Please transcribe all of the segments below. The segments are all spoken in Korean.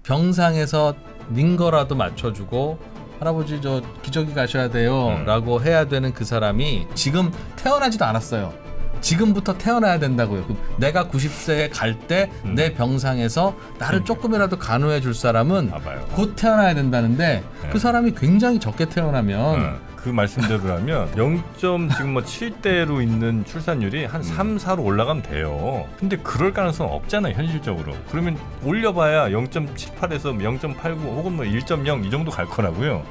병상에서 닌 거라도 맞춰주고 할아버지 저 기저귀 가셔야 돼요 라고 해야 되는 그 사람이 지금 태어나지도 않았어요. 지금부터 태어나야 된다고요. 내가 90세에 갈 때 내 병상에서 나를 조금이라도 간호해 줄 사람은 곧 태어나야 된다는데 그 사람이 굉장히 적게 태어나면 그 말씀대로라면 0.7대로 있는 출산율이 한 3, 4로 올라가면 돼요. 근데 그럴 가능성은 없잖아요, 현실적으로. 그러면 올려봐야 0.78에서 0.89 혹은 뭐 1.0 이 정도 갈 거라고요.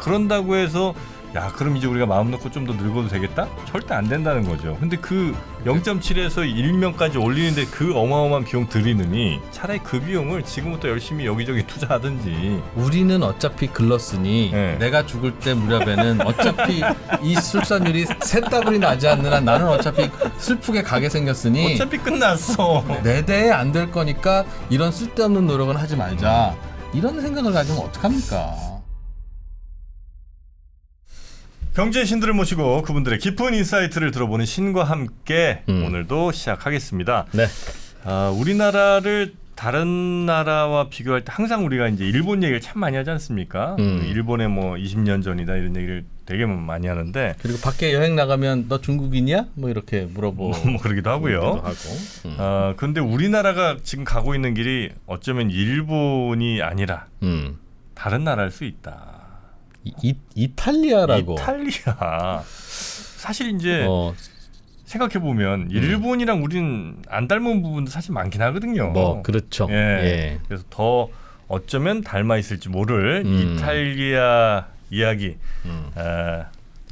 그런다고 해서 야 그럼 이제 우리가 마음 놓고 좀 더 늙어도 되겠다? 절대 안 된다는 거죠. 근데 그 0.7에서 1명까지 올리는데 그 어마어마한 비용 들이느니 차라리 그 비용을 지금부터 열심히 여기저기 투자하든지. 우리는 어차피 글렀으니 내가 죽을 때 무렵에는 어차피 이 출산율이 셋따블이 나지 않는 한 나는 어차피 슬프게 가게 생겼으니 어차피 끝났어. 내 대에 안 될 거니까 이런 쓸데없는 노력은 하지 말자. 이런 생각을 가지면 어떡합니까? 경제의 신들을 모시고 그분들의 깊은 인사이트를 들어보는 신과 함께 오늘도 시작하겠습니다. 네. 우리나라를 다른 나라와 비교할 때 항상 우리가 이제 일본 얘기를 참 많이 하지 않습니까? 일본의 뭐 20년 전이다 이런 얘기를 되게 많이 하는데 그리고 밖에 여행 나가면 너 중국이냐? 뭐 이렇게 물어보고 뭐 그러기도 하고요. 그런데 우리나라가 지금 가고 있는 길이 어쩌면 일본이 아니라 다른 나라일 수 있다. 이탈리아라고. 이탈리아. 사실 이제 생각해 보면 일본이랑 우리는 안 닮은 부분도 사실 많긴 하거든요. 뭐 그렇죠. 예. 그래서 더 어쩌면 닮아 있을지 모를 이탈리아 이야기.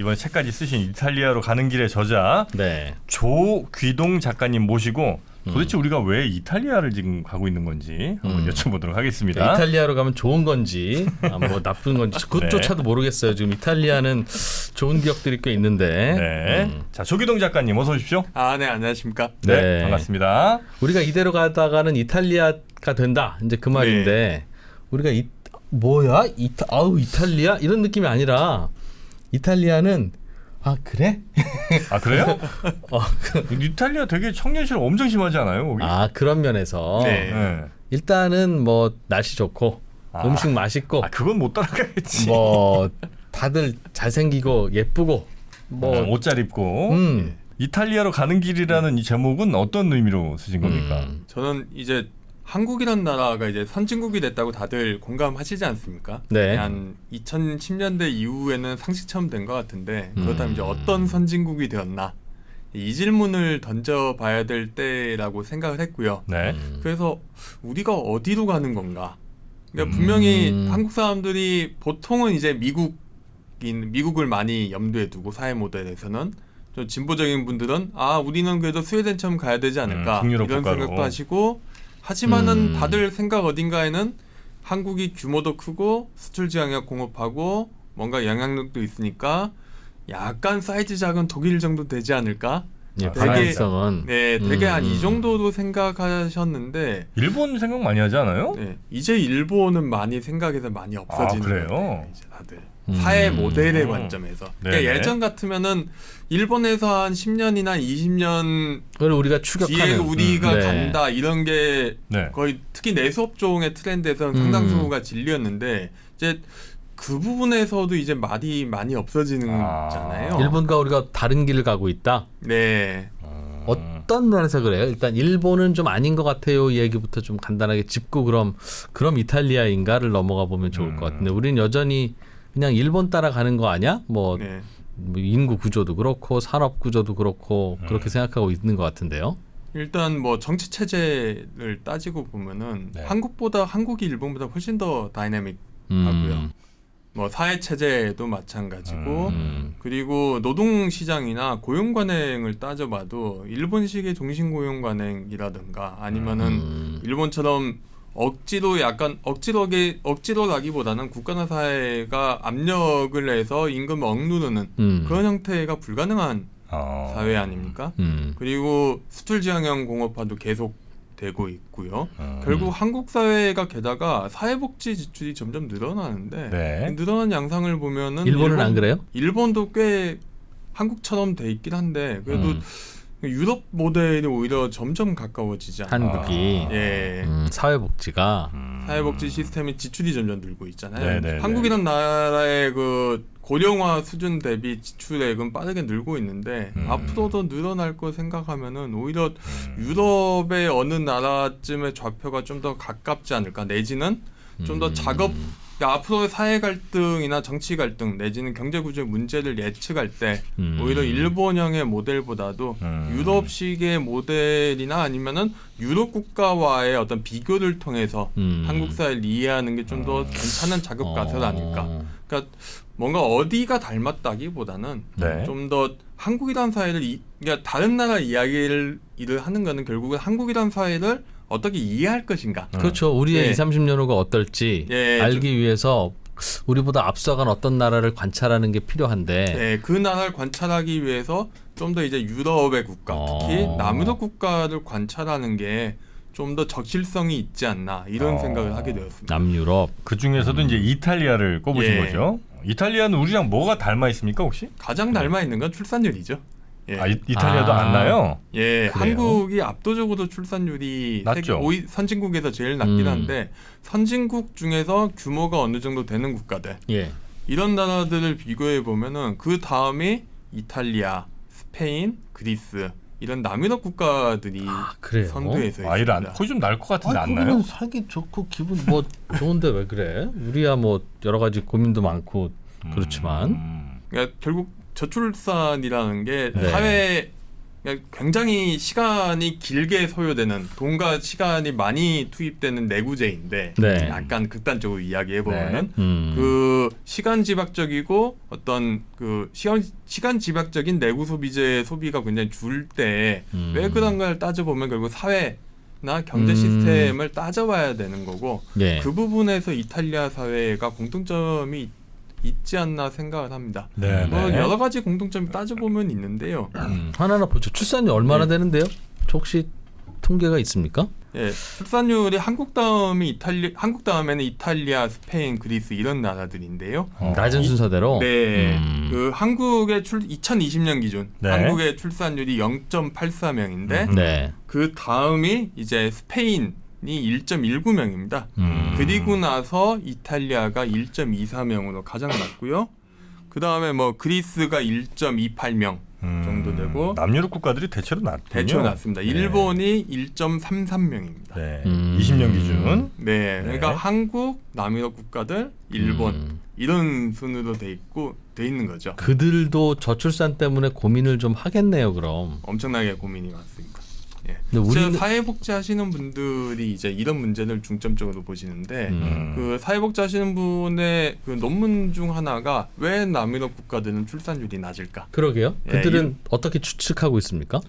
이번에 책까지 쓰신 이탈리아로 가는 길의 저자 조귀동 작가님 모시고 도대체 우리가 왜 이탈리아를 지금 가고 있는 건지 한번 여쭤보도록 하겠습니다. 그러니까 이탈리아로 가면 좋은 건지 뭐 나쁜 건지 그것조차도 모르겠어요. 지금 이탈리아는 좋은 기억들이 꽤 있는데. 자, 조귀동 작가님 어서 오십시오. 네, 안녕하십니까. 네, 반갑습니다. 우리가 이대로 가다가는 이탈리아가 된다. 이제 그 말인데 우리가 뭐야? 이탈리아? 이런 느낌이 아니라 이탈리아는 그래? 그래요? 이탈리아 되게 청년실 엄청 심하지 않아요? 거기? 그런 면에서 일단은 뭐 날씨 좋고 음식 맛있고 그건 못 따라가겠지. 뭐 다들 잘생기고 예쁘고 뭐 옷 잘 입고 이탈리아로 가는 길이라는 이 제목은 어떤 의미로 쓰신 겁니까? 저는 이제 한국이란 나라가 이제 선진국이 됐다고 다들 공감하시지 않습니까? 네. 한 2010년대 이후에는 상식처럼 된 것 같은데 그렇다면 이제 어떤 선진국이 되었나? 이 질문을 던져봐야 될 때라고 생각을 했고요. 그래서 우리가 어디로 가는 건가? 그러니까 분명히 한국 사람들이 보통은 이제 미국을 많이 염두에 두고 사회 모델에서는 좀 진보적인 분들은 우리는 그래도 스웨덴처럼 가야 되지 않을까 이런 국가로. 생각도 하시고 하지만은 다들 생각 어딘가에는 한국이 규모도 크고 수출 지향력 공업하고 뭔가 영향력도 있으니까 약간 사이즈 작은 독일 정도 되지 않을까? 방향성은 되게 한 이 정도로 생각하셨는데 일본 생각 많이 하지 않아요? 이제 일본은 많이 생각해서 많이 없어지는 그래요? 이제 다들 사회 모델의 관점에서 그러니까 예전 같으면은 일본에서 한 10년이나 20년 그걸 우리가 추격하는 뒤에 우리가 간다 이런 게 거의 특히 내수업종의 트렌드에서는 상당수가 진리였는데 이제 그 부분에서도 이제 말이 많이 없어지는 거잖아요. 일본과 우리가 다른 길을 가고 있다. 어떤 면에서 그래요? 일단 일본은 좀 아닌 것 같아요. 이 얘기부터 좀 간단하게 짚고 그럼 이탈리아인가를 넘어가 보면 좋을 것 같은데 우리는 여전히 그냥 일본 따라가는 거 아니야? 뭐 인구 구조도 그렇고 산업 구조도 그렇고 그렇게 생각하고 있는 것 같은데요. 일단 뭐 정치 체제를 따지고 보면은 한국이 일본보다 훨씬 더 다이내믹하고요. 뭐 사회 체제도 마찬가지고 그리고 노동 시장이나 고용 관행을 따져봐도 일본식의 종신 고용 관행이라든가 아니면은 일본처럼 억지로라기보다는 국가나 사회가 압력을 해서 임금을 억누르는 그런 형태가 불가능한 사회 아닙니까? 그리고 수출 지향형 공업화도 계속 되고 있고요. 결국 한국 사회가 게다가 사회복지 지출이 점점 늘어나는데 늘어난 양상을 보면은 일본은 안 그래요? 일본도 꽤 한국처럼 돼 있긴 한데 그래도 유럽 모델이 오히려 점점 가까워지지 않나. 한국이 예. 사회복지가 사회복지 시스템의 지출이 점점 늘고 있잖아요. 네네네. 한국이란 나라의 그 고령화 수준 대비 지출액은 빠르게 늘고 있는데 앞으로도 늘어날 거 생각하면은 오히려 유럽의 어느 나라쯤의 좌표가 좀 더 가깝지 않을까 내지는 좀 더 그러니까 앞으로의 사회 갈등이나 정치 갈등 내지는 경제 구조의 문제를 예측할 때 오히려 일본형의 모델보다도 유럽식의 모델이나 아니면은 유럽 국가와의 어떤 비교를 통해서 한국 사회를 이해하는 게 좀 더 괜찮은 자극 가설 아닐까. 그러니까 뭔가 어디가 닮았다기보다는 네. 좀 더 한국이란 사회를 그러니까 다른 나라 이야기를 하는 거는 결국은 한국이란 사회를 어떻게 이해할 것인가. 그렇죠. 우리의 예. 20, 30년 후가 어떨지 예, 알기 위해서 우리보다 앞서간 어떤 나라를 관찰하는 게 필요한데 네, 그 나라를 관찰하기 위해서 좀 더 이제 유럽의 국가, 특히 남유럽 국가를 관찰하는 게 좀 더 적실성이 있지 않나 이런 생각을 하게 되었습니다. 남유럽 그 중에서도 이제 이탈리아를 꼽으신 예. 거죠. 이탈리아는 우리랑 뭐가 닮아 있습니까 혹시? 가장 닮아 있는 건 출산율이죠. 예. 이탈리아도 안 나요? 예, 그래요? 한국이 압도적으로 출산율이 낮죠. 선진국에서 제일 낮긴 한데 선진국 중에서 규모가 어느 정도 되는 국가들 예. 이런 나라들을 비교해 보면은 그 다음이 이탈리아, 스페인, 그리스 이런 남유럽 국가들이 그래요? 선두에 서 아이를 있습니다. 거의 좀 날 것 같은데 안 거기는 나요? 살기 좋고 기분 뭐 좋은데 왜 그래? 우리야 뭐 여러 가지 고민도 많고 그렇지만 그러니까 결국 저출산이라는 게 네. 사회 그러니까 굉장히 시간이 길게 소요되는 돈과 시간이 많이 투입되는 내구재인데 네. 약간 극단적으로 이야기해 보면은 네. 그 시간 지박적이고 어떤 그 시간 지박적인 내구 소비재 소비가 굉장히 줄 때 왜 그런 걸 따져보면 결국 사회나 경제 시스템을 따져봐야 되는 거고 예. 그 부분에서 이탈리아 사회가 공통점이 있지 않나 생각을 합니다. 네, 뭐 네. 여러 가지 공통점이 따져보면 있는데요. 하나하나 보죠. 출산율 얼마나 네. 되는데요? 혹시 통계가 있습니까? 예, 출산율이 한국 다음에는 이탈리아, 스페인, 그리스 이런 나라들인데요. 낮은 순서대로. 네, 그 한국의 2020년 기준 네. 한국의 출산율이 0.84명인데 네. 그 다음이 이제 스페인이 1.19명입니다. 그리고 나서 이탈리아가 1.24명으로 가장 낮고요. 그 다음에 뭐 그리스가 1.28명 정도 되고 남유럽 국가들이 대체로 낮군요. 대체로 낮습니다. 네. 일본이 1.33명입니다. 네. 20년 기준. 네, 그러니까 네. 한국, 남유럽 국가들, 일본 이런 순으로 돼 있는 거죠. 그들도 저출산 때문에 고민을 좀 하겠네요. 그럼. 엄청나게 고민이 많습니다. 예. 근데 우리는 사회복지 하시는 분들이 이제 이런 문제를 중점적으로 보시는데 음. 그 사회복지 하시는 분의 그 논문 중 하나가 왜 남유럽 국가들은 출산율이 낮을까? 그러게요. 예, 그들은 어떻게 추측하고 있습니까?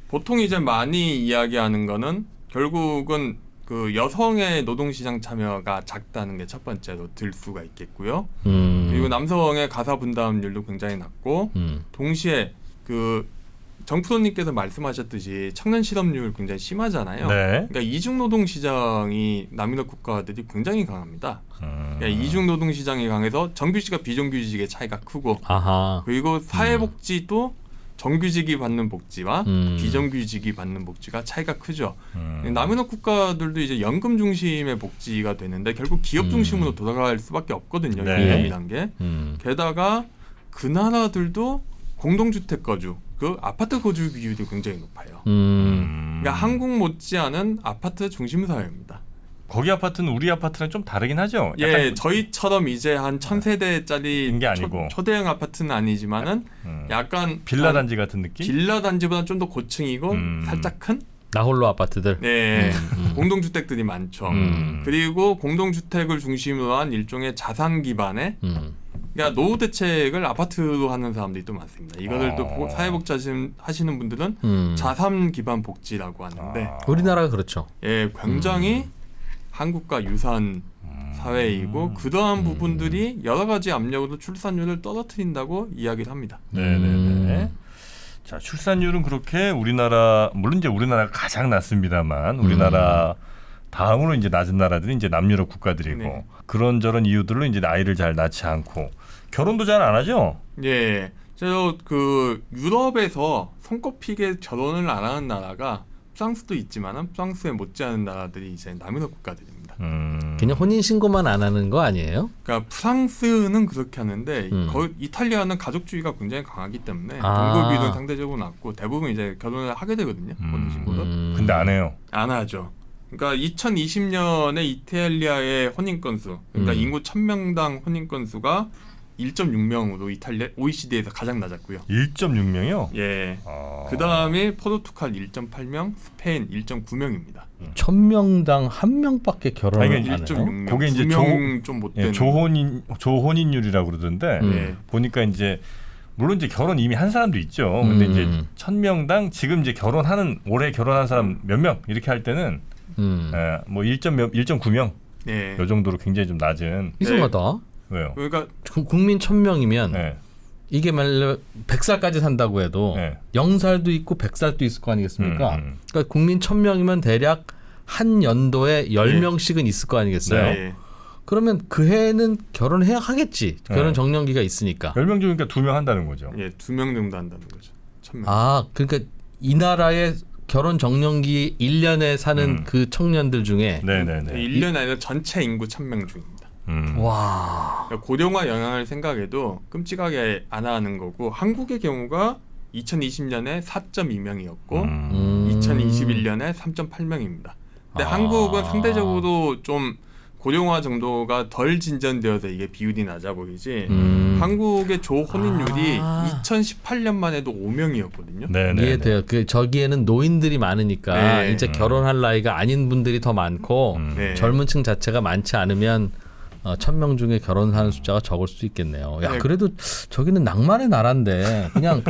보통 이제 많이 이야기하는 거는 결국은 그 여성의 노동시장 참여가 작다는 게 첫 번째로 들 수가 있겠고요. 그리고 남성의 가사 분담률도 굉장히 낮고 동시에 그 정프로님께서 말씀하셨듯이 청년 실업률 굉장히 심하잖아요. 네. 그러니까 이중 노동 시장이 남유럽 국가들이 굉장히 강합니다. 그러니까 이중 노동 시장이 강해서 정규직과 비정규직의 차이가 크고 아하. 그리고 사회복지도 정규직이 받는 복지와 비정규직이 받는 복지가 차이가 크죠. 남유럽 국가들도 이제 연금 중심의 복지가 되는데 결국 기업 중심으로 돌아갈 수밖에 없거든요. 네. 연금이란 게. 게다가 그 나라들도 공동주택 거주, 그 아파트 거주 비율이 굉장히 높아요. 그러니까 한국 못지않은 아파트 중심 사회입니다. 거기 아파트는 우리 아파트랑 좀 다르긴 하죠. 예, 저희처럼 이제 한 1000세대짜리 게 아니고. 초대형 아파트는 아니지만은 약간 빌라 단지 같은 느낌? 빌라 단지보다 좀 더 고층이고 살짝 큰 나홀로 아파트들. 네, 공동주택들이 많죠. 그리고 공동주택을 중심으로 한 일종의 자산 기반의 그러니까 노후 대책을 아파트로 하는 사람들이 또 많습니다. 이거를 또 사회복지 하시는 분들은 자산 기반 복지라고 하는데 우리나라가 그렇죠. 예, 굉장히 한국과 유사한 사회이고 그러한 부분들이 여러 가지 압력으로 출산율을 떨어뜨린다고 이야기를 합니다. 네네네. 자, 출산율은 그렇게 우리나라 물론 이제 우리나라가 가장 낮습니다만 우리나라 다음으로 이제 낮은 나라들이 이제 남유럽 국가들이고 네. 그런저런 이유들로 이제 아이를 잘 낳지 않고 결혼도 잘 안 하죠. 예, 그 유럽에서 손꼽히게 결혼을 안 하는 나라가 프랑스도 있지만은 프랑스에 못지않은 나라들이 이제 남유럽 국가들입니다. 그냥 혼인 신고만 안 하는 거 아니에요? 그러니까 프랑스는 그렇게 하는데 거의 이탈리아는 가족주의가 굉장히 강하기 때문에 동거비율은 상대적으로 낮고 대부분 이제 결혼을 하게 되거든요. 혼인 신고를. 근데 안 해요. 안 하죠. 그러니까 2020년에 이탈리아의 혼인 건수, 그러니까 인구 1000명당 혼인 건수가 1.6명으로 이탈리아 OECD에서 가장 낮았고요. 1.6명이요? 예. 그 다음에 포르투갈 1.8명, 스페인 1.9명입니다. 1000명당 1명밖에 결혼을 안 해요. 1.6명. 그게 이제 좀 못된 조혼인율이라고 그러던데 보니까 이제 물론 이제 결혼 이미 한 사람도 있죠. 근데 이제 1000명당 지금 이제 올해 결혼한 사람 몇 명 이렇게 할 때는 뭐 1.9명 예. 요 정도로 굉장히 좀 낮은. 이상하다. 왜요? 그러니까 국민 1000명이면 네. 이게 만약 100살까지 산다고 해도 네. 0살도 있고 100살도 있을 거 아니겠습니까? 그러니까 국민 1000명이면 대략 한 연도에 10명씩은 있을 거 아니겠어요? 네. 그러면 그 해에는 결혼해야 하겠지. 결혼 정년기가 있으니까. 10명 중이니까 2명 한다는 거죠. 예, 2명 정도 한다는 거죠. 1000명. 아, 그러니까 이 나라의 결혼 정년기 1년에 사는 그 청년들 중에 네네네. 1년 아니라 전체 인구 1000명 중입니다. 와. 그러니까 고령화 영향을 생각해도 끔찍하게 안 하는 거고 한국의 경우가 2020년에 4.2명이었고 2021년에 3.8명입니다. 근데 한국은 상대적으로 좀 고령화 정도가 덜 진전되어서 이게 비율이 낮아 보이지 한국의 조혼인율이 2018년만 해도 5명이었거든요. 이해돼요. 그 저기에는 노인들이 많으니까 네. 이제 결혼할 나이가 아닌 분들이 더 많고 네. 젊은 층 자체가 많지 않으면 1000명 중에 결혼하는 숫자가 적을 수 있겠네요. 야, 네. 그래도 저기는 낭만의 나라인데 그냥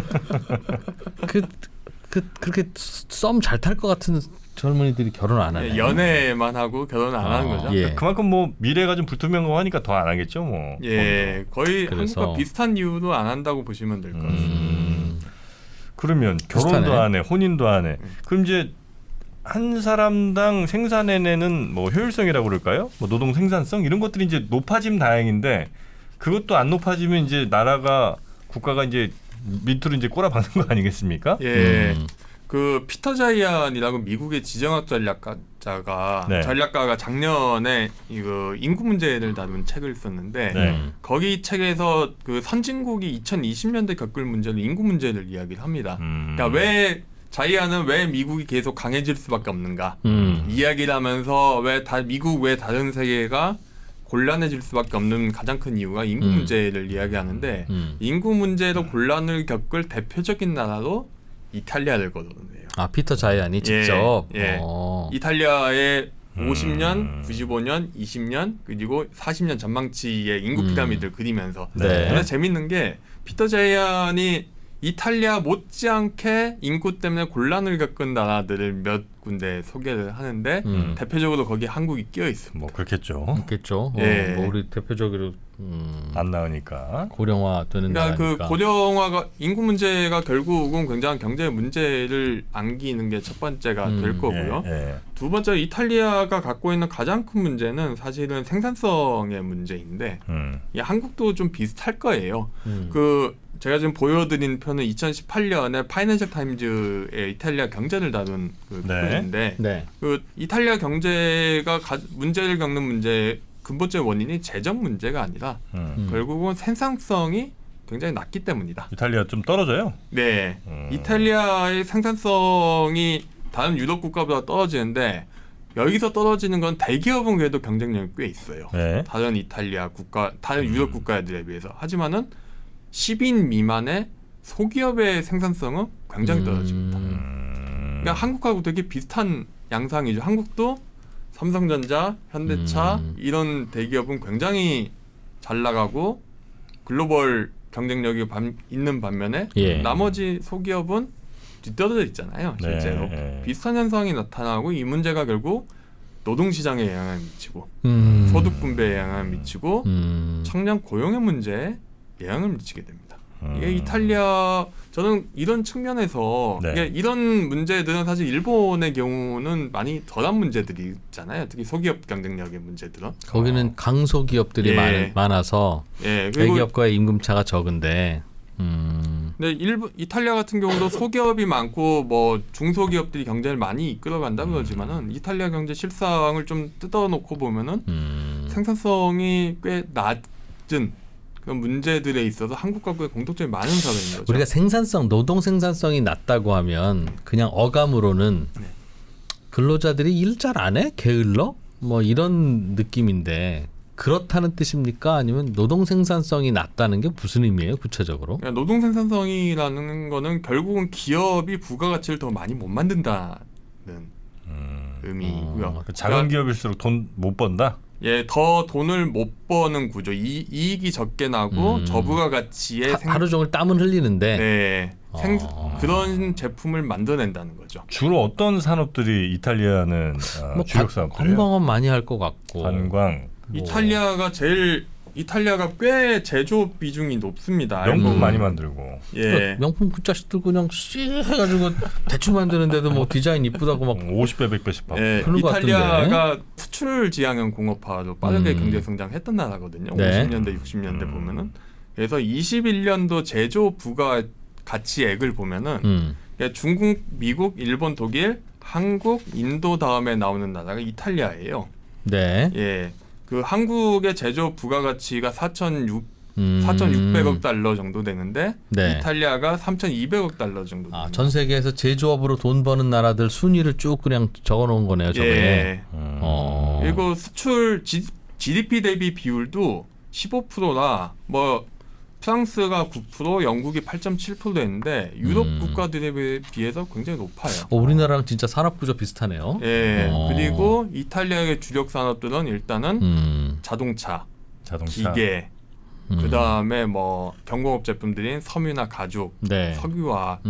그렇게 썸 잘 탈 것 같은 젊은이들이 결혼 안 하네. 연애만 하고 결혼 안 하는 거죠. 예. 그만큼 뭐 미래가 좀 불투명하고 하니까 더 안 하겠죠, 뭐. 예, 거의 그래서. 한국과 비슷한 이유로 안 한다고 보시면 될 것 같습니다. 그러면 결혼도 비슷하네. 안 해, 혼인도 안 해. 그럼 이제 한 사람당 생산해내는 뭐 효율성이라고 그럴까요? 뭐 노동 생산성 이런 것들이 이제 높아지면 다행인데 그것도 안 높아지면 이제 국가가 이제 밑으로 이제 꼬라박는 거 아니겠습니까? 예. 그 피터 자이안이라고 미국의 지정학 전략가가 작년에 이거 인구 문제를 다룬 책을 썼는데 거기 책에서 그 선진국이 2020년대 겪을 문제는 인구 문제를 이야기를 합니다. 그러니까 왜 자이안은 왜 미국이 계속 강해질 수밖에 없는가 이야기를 하면서 왜 미국 외 다른 세계가 곤란해질 수밖에 없는 가장 큰 이유가 인구 문제를 이야기하는데 인구 문제로 곤란을 겪을 대표적인 나라로 이탈리아를 거론해요. 아, 피터 자이안이 직접. 예. 이탈리아의 50년, 95년, 20년 그리고 40년 전망치의 인구 피라미드를 그리면서. 네. 근데 재밌는 게 피터 자이안이 이탈리아 못지않게 인구 때문에 곤란을 겪은 나라들을 몇 군데 소개를 하는데 대표적으로 거기에 한국이 끼어 있습니다. 뭐 그렇겠죠. 있겠죠. 예. 뭐 우리 대표적으로 안 나오니까. 고령화되는 그러니까 나라니까. 그 고령화가 인구 문제가 결국은 굉장한 경제 문제를 안기는 게 첫 번째가 될 거고요. 예. 두 번째 이탈리아가 갖고 있는 가장 큰 문제는 사실은 생산성의 문제인데 이 한국도 좀 비슷할 거예요. 그 제가 지금 보여드린 편은 2018년에 파이낸셜 타임즈의 이탈리아 경제를 다룬 그 표인데 네. 그 이탈리아 경제가 문제를 겪는 문제 근본적인 원인이 재정 문제가 아니라 결국은 생산성이 굉장히 낮기 때문이다. 이탈리아 좀 떨어져요? 네, 이탈리아의 생산성이 다른 유럽 국가보다 떨어지는데 여기서 떨어지는 건 대기업은 그래도 경쟁력이 꽤 있어요. 네. 다른 다른 유럽 국가들에 비해서. 하지만은 10인 미만의 소기업의 생산성은 굉장히 떨어집니다. 그러니까 한국하고 되게 비슷한 양상이죠. 한국도 삼성전자, 현대차 이런 대기업은 굉장히 잘 나가고 글로벌 경쟁력이 있는 반면에 나머지 소기업은 뒤떨어져 있잖아요. 실제로. 비슷한 현상이 나타나고 이 문제가 결국 노동시장에 영향을 미치고 소득 분배에 영향을 미치고 청년 고용의 문제에 영향을 미치게 됩니다. 이게 이탈리아 저는 이런 측면에서 이게 이런 문제들은 사실 일본의 경우는 많이 덜한 문제들이 있잖아요. 특히 소기업 경쟁력의 문제들은 거기는 강소기업들이 많아서 그리고 대기업과의 임금차가 적은데 근데 이탈리아 같은 경우도 소기업이 많고 뭐 중소기업들이 경제를 많이 이끌어간다 그러지만은 이탈리아 경제 실상을 좀 뜯어놓고 보면은 생산성이 꽤 낮은 그런 문제들에 있어서 한국과 꽤 공통점이 많은 사회인 거죠. 우리가 생산성, 노동 생산성이 낮다고 하면 그냥 어감으로는 근로자들이 일 잘 안 해? 게을러? 뭐 이런 느낌인데 그렇다는 뜻입니까? 아니면 노동 생산성이 낮다는 게 무슨 의미예요, 구체적으로? 노동 생산성이라는 거는 결국은 기업이 부가가치를 더 많이 못 만든다는 의미고요. 작은 기업일수록 돈 못 번다? 예, 더 돈을 못 버는 구조. 이익이 적게 나고 저부가가치에 하루 종일 땀은 흘리는데 네, 그런 제품을 만들어낸다는 거죠. 주로 어떤 산업들이 이탈리아는 뭐 주력 산업들이에요? 관광은 많이 할 것 같고 관광. 이탈리아가 꽤 제조업 비중이 높습니다. 명품 많이 만들고. 예. 명품 그 자식들 그냥 씨 해가지고 대충 만드는데도 뭐 디자인 이쁘다고 막 50배 100배씩 받고. 예, 그런 것 이탈리아가 수출 지향형 공업화로 빠르게 경제 성장했던 나라거든요. 네. 50년대 60년대 보면은. 그래서 21년도 제조업 부가가치액을 보면은 중국, 미국, 일본, 독일, 한국, 인도 다음에 나오는 나라가 이탈리아예요. 네. 예. 그 한국의 제조업 부가가치가 4,600억 달러 정도 되는데 네. 이탈리아가 3,200억 달러 정도 됩니다. 전 세계에서 제조업으로 돈 버는 나라들 순위를 쭉 그냥 적어놓은 거네요, 저게. 예. 그리고 수출 GDP 대비 비율도 15%라 뭐 프랑스가 9%, 영국이 8.7%였는데 유럽 국가들에 비해서 굉장히 높아요. 우리나라랑 진짜 산업 구조 비슷하네요. 예. 그리고 이탈리아의 주력 산업들은 일단은 자동차, 기계, 그다음에 뭐 경공업 제품들인 섬유나 가죽, 네. 석유화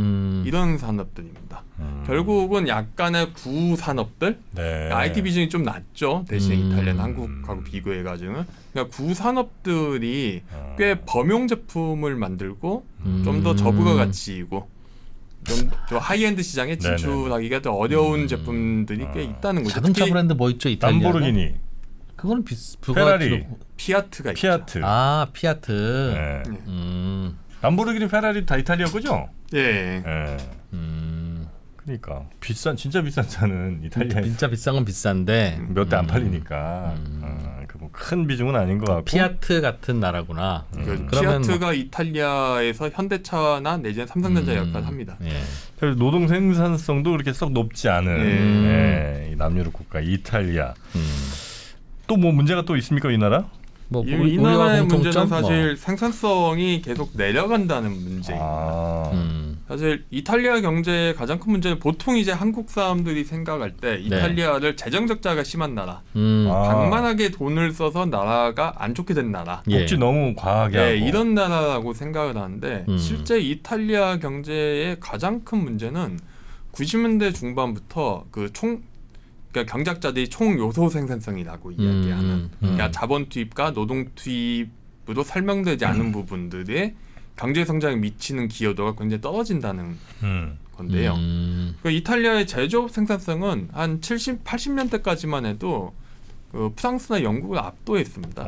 이런 산업들입니다. 결국은 약간의 구산업들, 네. IT 비중이 좀 낮죠. 대신 이탈리아는 한국하고 비교해가지고는 그러니까 구산업들이 꽤 범용 제품을 만들고 좀 더 저부가가치이고 좀 하이엔드 시장에 진출하기가 더 어려운 제품들이 꽤 있다는 거죠. 자동차 브랜드 뭐 있죠, 이탈리아? 람보르기니, 그거는 페라리, 피아트가 피아트. 있죠. 아, 피아트. 네. 람보르기니, 페라리 다 이탈리아 거죠? 예. 네. 그러니까 진짜 비싼 차는 이탈리아에 진짜 비싼 건 비싼데 몇 대 안 팔리니까 뭐 큰 비중은 아닌 것 같고. 피아트 같은 나라구나. 그러면 뭐, 피아트가 이탈리아에서 현대차나 내지는 삼성전자 역할을 합니다. 예. 그래서 노동 생산성도 그렇게 썩 높지 않은 이 남유럽 국가 이탈리아. 또 뭐 문제가 또 있습니까, 이 나라? 뭐 이 나라의 문제는 공통점? 사실 생산성이 계속 내려간다는 문제입니다. 사실 이탈리아 경제의 가장 큰 문제는 보통 이제 한국 사람들이 생각할 때 이탈리아를 재정 적자가 심한 나라, 방만하게 돈을 써서 나라가 안 좋게 된 나라, 복지 너무 과하게 하고 이런 나라라고 생각을 하는데 실제 이탈리아 경제의 가장 큰 문제는 90년대 중반부터 그러니까 경작자들이 총 요소 생산성이라고 이야기하는 그러니까 자본 투입과 노동 투입으로 설명되지 않은 부분들의 경제 성장에 미치는 기여도가 굉장히 떨어진다는 건데요. 그러니까 이탈리아의 제조업 생산성은 한 80년대까지만 해도 그 프랑스나 영국을 압도했습니다.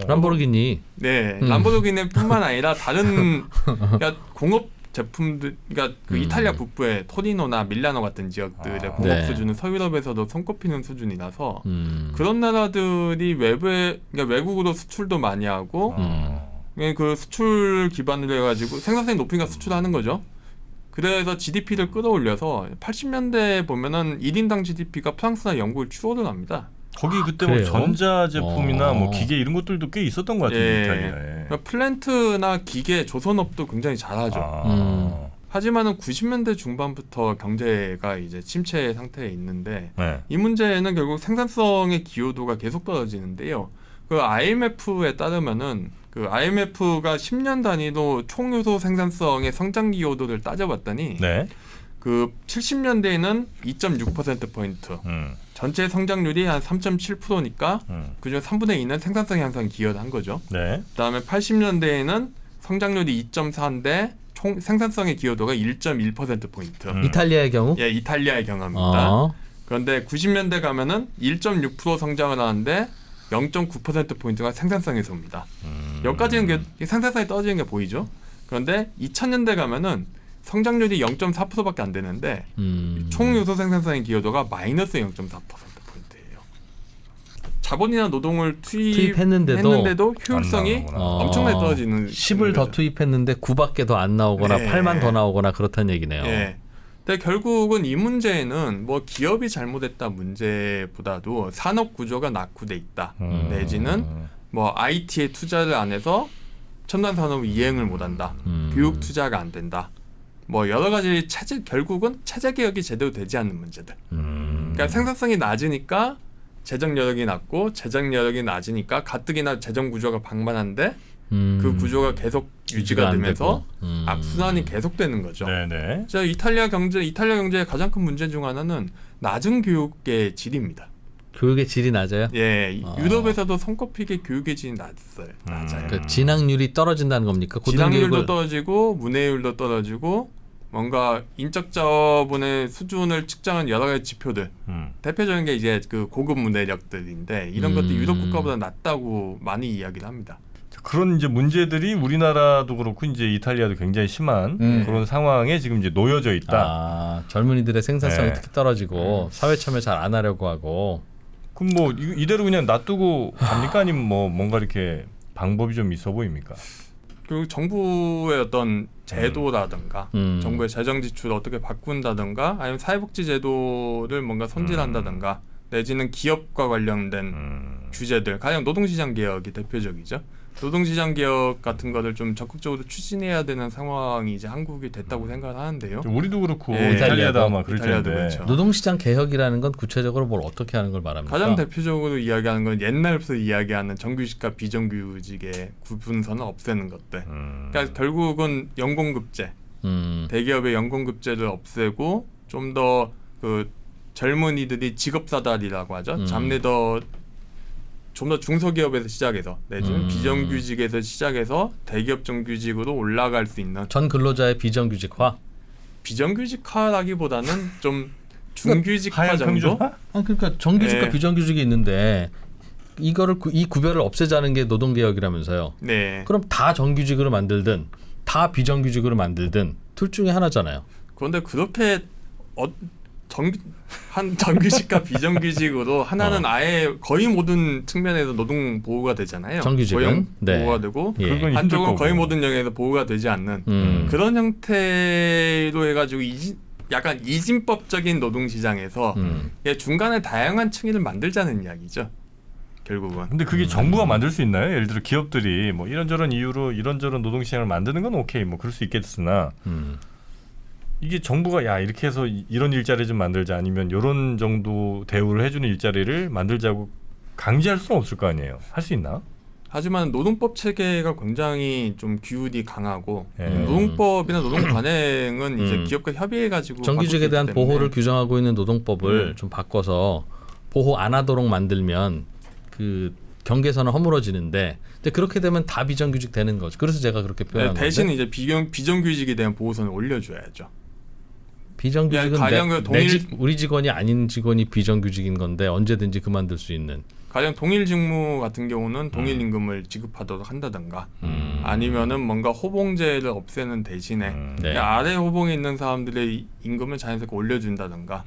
람보르기니. 네, 람보르기니뿐만 아니라 다른 그러니까 공업 제품들, 그러니까 그 이탈리아 북부의 토리노나 밀라노 같은 지역들의 공업 수준은 서유럽에서도 손꼽히는 수준이라서 그런 나라들이 외국으로 수출도 많이 하고 그 수출 기반으로 해가지고 생산성이 높으니까 수출하는 거죠. 그래서 GDP를 끌어올려서 80년대 보면은 1인당 GDP가 프랑스나 영국을 추월을 합니다. 거기 그때 뭐 전자 제품이나 뭐 기계 이런 것들도 꽤 있었던 것 같은데 이탈리아에. 그러니까 플랜트나 기계 조선업도 굉장히 잘하죠. 하지만은 90년대 중반부터 경제가 이제 침체 상태에 있는데 이 문제는 결국 생산성의 기여도가 계속 떨어지는데요. 그 IMF에 따르면은 그 IMF가 10년 단위로 총요소 생산성의 성장 기여도를 따져봤더니 그 70년대에는 2.6%포인트, 전체 성장률이 한 3.7%니까 그중 3분의 2는 생산성 향상 기여를 한 거죠. 그다음에 80년대에는 성장률이 2.4인데 총 생산성의 기여도가 1.1%포인트. 이탈리아의 경우? 예, 이탈리아의 경우입니다. 그런데 90년대 가면은 1.6% 성장을 하는데 0.9%포인트가 생산성에서 옵니다. 여기까지는 생산성이 떨어지는 게 보이죠. 그런데 2000년대 가면은 성장률이 0.4%밖에 안 되는데 총 요소 생산성의 기여도가 마이너스 0.4%포인트예요. 자본이나 노동을 투입했는데도 효율성이 엄청나게 떨어지는 10을 더 투입했는데 9밖에 더 안 나오거나 네. 8만 더 나오거나 그렇다는 얘기네요. 네. 근데 결국은 이 문제는 뭐 기업이 잘못했다 문제보다도 산업 구조가 낙후돼 있다. 내지는 뭐 IT에 투자를 안 해서 첨단 산업 이행을 못한다. 교육 투자가 안 된다. 뭐 여러 가지 결국은 체제 개혁이 제대로 되지 않는 문제들. 그러니까 생산성이 낮으니까 재정 여력이 낮고 재정 여력이 낮으니까 가뜩이나 재정 구조가 방만한데 그 구조가 계속 유지가 되면서 악순환이 계속되는 거죠. 네네. 자, 이탈리아 경제의 가장 큰 문제 중 하나는 낮은 교육의 질입니다. 교육의 질이 낮아요? 예, 유럽에서도 손꼽히게 교육의 질이 낮아요. 그러니까 진학률이 떨어진다는 겁니까? 진학률도 떨어지고 문해율도 떨어지고 뭔가 인적 자본의 수준을 측정한 여러 가지 지표들 대표적인 게 이제 그 고급 문해력들인데 이런 것들이 유럽 국가보다 낮다고 많이 이야기를 합니다. 그런 이제 문제들이 우리나라도 그렇고 이제 이탈리아도 굉장히 심한 그런 상황에 지금 이제 놓여져 있다. 젊은이들의 생산성이 네. 특히 떨어지고 사회 참여 잘 안 하려고 하고. 그럼 뭐 이대로 그냥 놔두고 갑니까? 아니면 뭐 뭔가 이렇게 방법이 좀 있어 보입니까? 그리고 정부의 어떤 제도라든가 정부의 재정 지출을 어떻게 바꾼다든가 아니면 사회복지 제도를 뭔가 손질한다든가 내지는 기업과 관련된 규제들 가령 노동시장 개혁이 대표적이죠. 노동시장 개혁 같은 거를 좀 적극적으로 추진해야 되는 상황이 이제 한국이 됐다고 생각을 하는데요. 우리도 그렇고 예, 이탈리아도 아마 그럴 이탈리아도 텐데. 그렇죠. 노동시장 개혁이라는 건 구체적으로 뭘 어떻게 하는 걸 말합니까? 가장 대표적으로 이야기하는 건 옛날부터 이야기하는 정규직과 비정규직의 구분선을 없애는 것들. 그러니까 결국은 연공급제, 대기업의 연공급제를 없애고 좀 더 그 젊은이들이 직업사다리라고 하죠. 잡리더 좀 더 중소기업에서 시작해서 내지는 비정규직에서 시작해서 대기업 정규직으로 올라갈 수 있는 전 근로자의 비정규직화? 비정규직화라기보다는 좀 중규직화 정도? 그러니까 정규직과 네. 비정규직이 있는데 이거를 이 구별을 없애자는 게 노동개혁이라면서요. 네. 그럼 다 정규직으로 만들든 다 비정규직으로 만들든 둘 중에 하나잖아요. 그런데 그렇게 정규직과 비정규직으로 하나는 아예 거의 모든 측면에서 노동 보호가 되잖아요. 정규직은 고용 네. 보호가 되고 예. 그건 힘들 한쪽은 거고. 거의 모든 영역에서 보호가 되지 않는 그런 형태로 해가지고 약간 이진법적인 노동시장에서 중간에 다양한 층위를 만들자는 이야기죠. 결국은. 근데 그게 정부가 만들 수 있나요? 예를 들어 기업들이 뭐 이런저런 이유로 이런저런 노동시장을 만드는 건 오케이 뭐 그럴 수 있겠으나 이게 정부가 야 이렇게 해서 이런 일자리 좀 만들자 아니면 이런 정도 대우를 해주는 일자리를 만들자고 강제할 수는 없을 거 아니에요. 할 수 있나? 하지만 노동법 체계가 굉장히 좀 규율이 강하고 예. 노동법이나 노동 관행은 이제 기업과 협의해가지고 정규직에 대한 바꿀 수 있기 때문에 보호를 규정하고 있는 노동법을 좀 바꿔서 보호 안 하도록 만들면 그 경계선은 허물어지는데 근데 그렇게 되면 다 비정규직 되는 거죠. 그래서 제가 그렇게 표현한 건데. 대신 이제 비정규직에 대한 보호선을 올려줘야죠. 비정규직은 가령 그 우리 직원이 아닌 직원이 비정규직인 건데 언제든지 그만둘 수 있는. 가령 동일 직무 같은 경우는 동일 임금을 지급하도록 한다든가 아니면은 뭔가 호봉제를 없애는 대신에 네. 아래 호봉에 있는 사람들의 임금을 자연스럽게 올려준다든가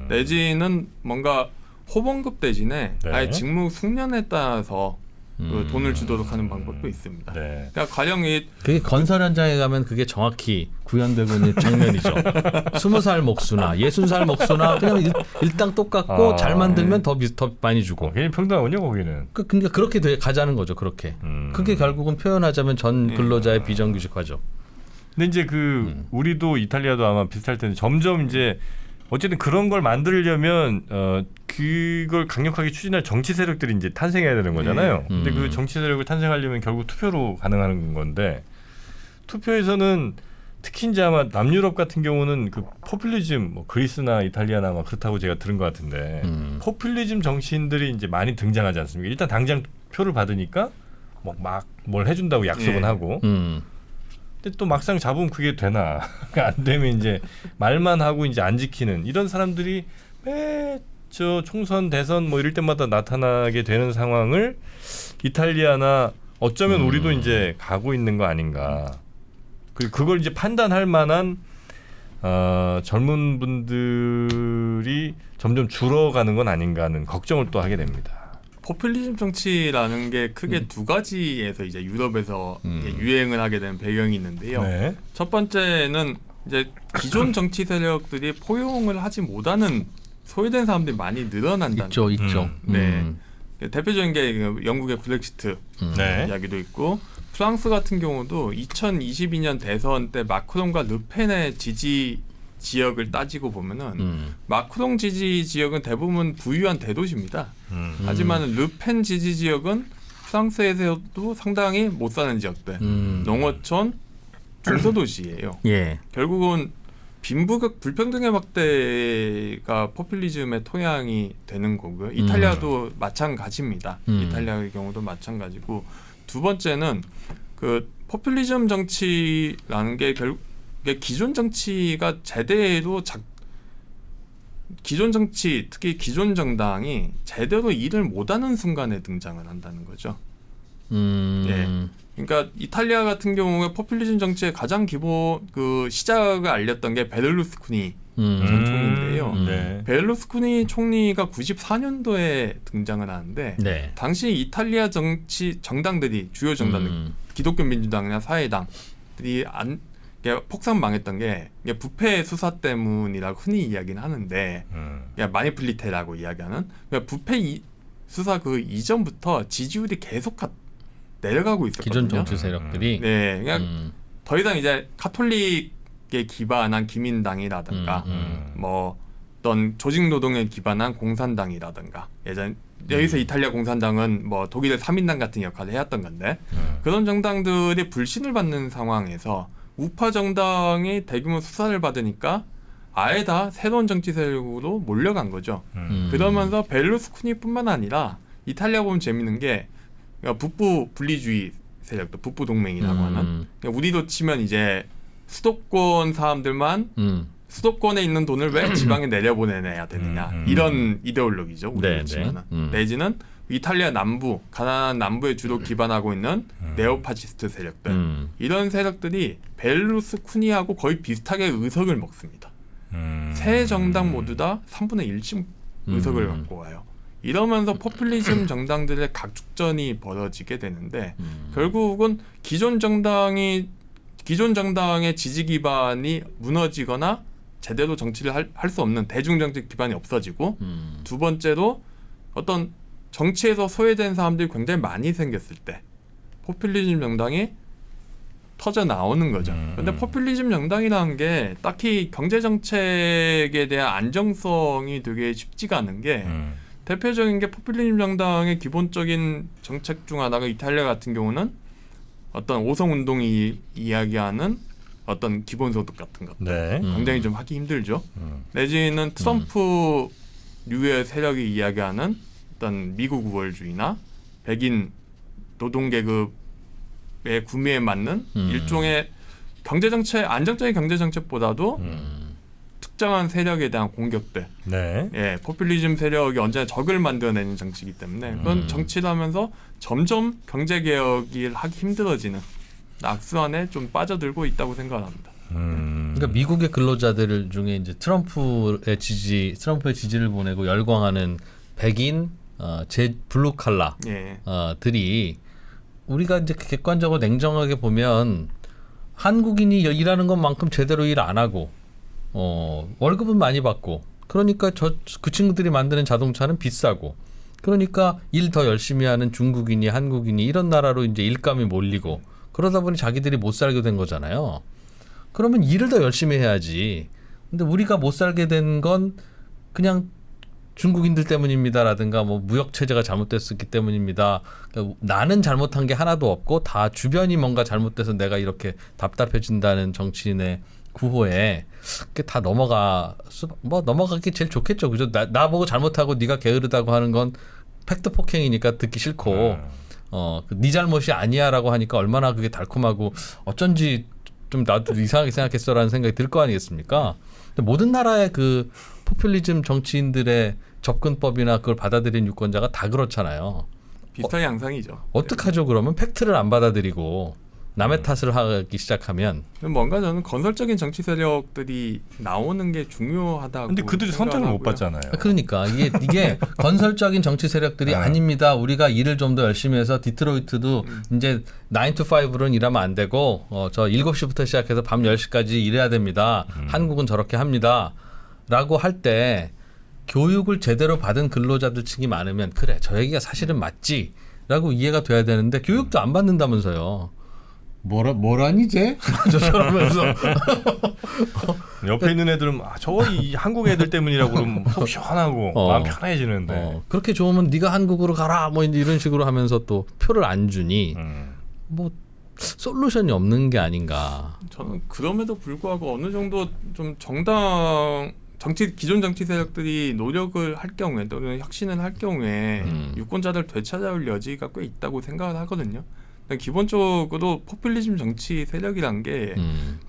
내지는 뭔가 호봉급 대신에 네. 아예 직무 숙련에 따라서 그 돈을 주도록 하는 방법도 있습니다. 네. 그러니까 가령 그게 건설 현장에 가면 그게 정확히 구현되고 있는 장면이죠. 20살 목수나 60살 목수나 그냥 일당 똑같고 잘 만들면 더 많이 주고. 굉장히 평등하군요 거기는. 그러니까 그렇게 가자는 거죠. 그렇게. 그게 결국은 표현하자면 전 근로자의 비정규직화죠. 근데 이제 우리도 이탈리아도 아마 비슷할 텐데 점점 이제 어쨌든 그런 걸 만들려면 그걸 강력하게 추진할 정치 세력들이 이제 탄생해야 되는 거잖아요. 근데 그 정치 세력을 탄생하려면 결국 투표로 가능한 건데 투표에서는 특히 이제 아마 남유럽 같은 경우는 그 포퓰리즘 뭐 그리스나 이탈리아나 아마 그렇다고 제가 들은 것 같은데 포퓰리즘 정치인들이 이제 많이 등장하지 않습니까? 일단 당장 표를 받으니까 막 뭘 해준다고 약속은 하고 근데 또 막상 잡으면 그게 되나 안 되면 이제 말만 하고 이제 안 지키는 이런 사람들이 저 총선 대선 뭐 이럴 때마다 나타나게 되는 상황을 이탈리아나 어쩌면 우리도 이제 가고 있는 거 아닌가 그리고 그걸 이제 판단할 만한 젊은 분들이 점점 줄어가는 건 아닌가 하는 걱정을 또 하게 됩니다. 포퓰리즘 정치라는 게 크게 두 가지에서 이제 유럽에서 이제 유행을 하게 된 배경이 있는데요. 네. 첫 번째는 이제 기존 정치 세력들이 포용을 하지 못하는 소외된 사람들이 많이 늘어난다는 있죠. 네. 대표적인 게 영국의 브렉시트 네. 이야기도 있고 프랑스 같은 경우도 2022년 대선 때 마크롱과 르펜의 지지 지역을 따지고 보면은 마크롱 지지 지역은 대부분 부유한 대도시입니다. 하지만 르펜 지지 지역은 프랑스에서도 상당히 못 사는 지역들, 농어촌, 중소도시예요. 예. 결국은 빈부격 불평등의 확대가 포퓰리즘의 토양이 되는 거고요. 이탈리아도 마찬가지입니다. 이탈리아의 경우도 마찬가지고 두 번째는 그 포퓰리즘 정치라는 게 결국 기존 정치가 제대로 기존 정치 특히 기존 정당이 제대로 일을 못하는 순간에 등장을 한다는 거죠. 예. 그러니까 이탈리아 같은 경우에 포퓰리즘 정치의 가장 기본 그 시작을 알렸던 게 베를루스코니 전 총리인데요. 네. 베를루스코니 총리가 94년도에 등장을 하는데 네. 당시 이탈리아 정치 정당들이 주요 정당들 기독교 민주당이나 사회당들이 폭삭 망했던 게 부패 수사 때문이라고 흔히 이야기는 하는데 마니플리테라고 이야기하는 부패 수사 그 이전부터 지지율이 계속 내려가고 있었거든요. 기존 정치 세력들이 네, 그냥 더 이상 이제 카톨릭에 기반한 기민당이라든가 뭐 어떤 조직 노동에 기반한 공산당이라든가 여기서 이탈리아 공산당은 뭐 독일의 3인당 같은 역할을 해왔던 건데 그런 정당들이 불신을 받는 상황에서 우파 정당이 대규모 수사를 받으니까 아예 다 새로운 정치 세력으로 몰려간 거죠. 그러면서 베를루스코니뿐만 아니라 이탈리아 보면 재밌는 게 북부 분리주의 세력도 북부 동맹이라고 하는 우리도 치면 이제 수도권 사람들만 수도권에 있는 돈을 왜 지방에 내려보내야 되느냐 이런 이데올로기죠. 우리로 치면은 내지는 이탈리아 남부 가나안 남부에 주로 기반하고 있는 네오파시스트 세력들 이런 세력들이 베를루스코니하고 거의 비슷하게 의석을 먹습니다. 세 정당 모두 다 3분의 1씩 의석을 갖고 와요. 이러면서 포퓰리즘 정당들의 각축전이 벌어지게 되는데 결국은 기존 정당의 지지 기반이 무너지거나 제대로 정치를 할 수 없는 대중정치 기반이 없어지고 두 번째로 어떤 정치에서 소외된 사람들이 굉장히 많이 생겼을 때 포퓰리즘 정당이 터져 나오는 거죠. 그런데 포퓰리즘 정당이라는 게 딱히 경제 정책에 대한 안정성이 되게 쉽지가 않은 게 대표적인 게 포퓰리즘 정당의 기본적인 정책 중 하나가 이탈리아 같은 경우는 어떤 오성 운동이 이야기하는 어떤 기본소득 같은 것들 네. 굉장히 좀 하기 힘들죠. 내지는 트럼프 류의 세력이 이야기하는 어떤 미국 우월주의나 백인 노동계급의 구매에 맞는 일종의 경제정책 안정적인 경제정책보다도 특정한 세력에 대한 공격들, 예, 포퓰리즘 세력이 언제나 적을 만들어내는 정치이기 때문에 그런 정치를 하면서 점점 경제 개혁을 하기 힘들어지는 악순환에 좀 빠져들고 있다고 생각합니다. 그러니까 미국의 근로자들 중에 이제 트럼프의 지지를 보내고 열광하는 백인 블루 칼라 들이 우리가 이제 객관적으로 냉정하게 보면 한국인이 일하는 것만큼 제대로 일 안 하고 월급은 많이 받고 그러니까 그 친구들이 만드는 자동차는 비싸고 그러니까 일 더 열심히 하는 중국인이 한국인이 이런 나라로 이제 일감이 몰리고 그러다 보니 자기들이 못 살게 된 거잖아요. 그러면 일을 더 열심히 해야지. 근데 우리가 못 살게 된 건 그냥 중국인들 때문입니다라든가 뭐 무역 체제가 잘못됐었기 때문입니다. 그러니까 나는 잘못한 게 하나도 없고 다 주변이 뭔가 잘못돼서 내가 이렇게 답답해진다는 정치인의 구호에 그게 다 넘어가기 제일 좋겠죠. 그죠? 나보고 잘못하고 네가 게으르다고 하는 건 팩트 폭행이니까 듣기 싫고 네 잘못이 아니야라고 하니까 얼마나 그게 달콤하고 어쩐지 좀 나도 이상하게 생각했어라는 생각이 들 거 아니겠습니까? 모든 나라의 그 포퓰리즘 정치인들의 접근법이나 그걸 받아들인 유권자가 다 그렇잖아요. 비슷한 양상이죠. 어떡하죠? 그러면 팩트를 안 받아들이고 남의 탓을 하기 시작하면 뭔가 저는 건설적인 정치 세력들이 나오는 게 중요하다고. 근데 그들이 선택을 못 받잖아요. 그러니까 이게 건설적인 정치 세력들이 아닙니다. 우리가 일을 좀 더 열심히 해서 디트로이트도 이제 9 to 5는 일하면 안 되고 저 7시부터 시작해서 밤 10시까지 일해야 됩니다. 한국은 저렇게 합니다. 라고 할 때 교육을 제대로 받은 근로자들 층이 많으면 그래 저 얘기가 사실은 맞지 라고 이해가 돼야 되는데 교육도 안 받는다면서요. 뭐라니 쟤? 저러면서 옆에 있는 애들은 저거 이 한국 애들 때문이라고 그러면 속 시원하고 마음 편해지는데 그렇게 좋으면 네가 한국으로 가라 뭐 이런 식으로 하면서 또 표를 안 주니 뭐 솔루션이 없는 게 아닌가. 저는 그럼에도 불구하고 어느 정도 좀 기존 정치 세력들이 노력을 할 경우에 또는 혁신을 할 경우에 유권자들 되찾아올 여지가 꽤 있다고 생각을 하거든요. 기본적으로 포퓰리즘 정치 세력이란 게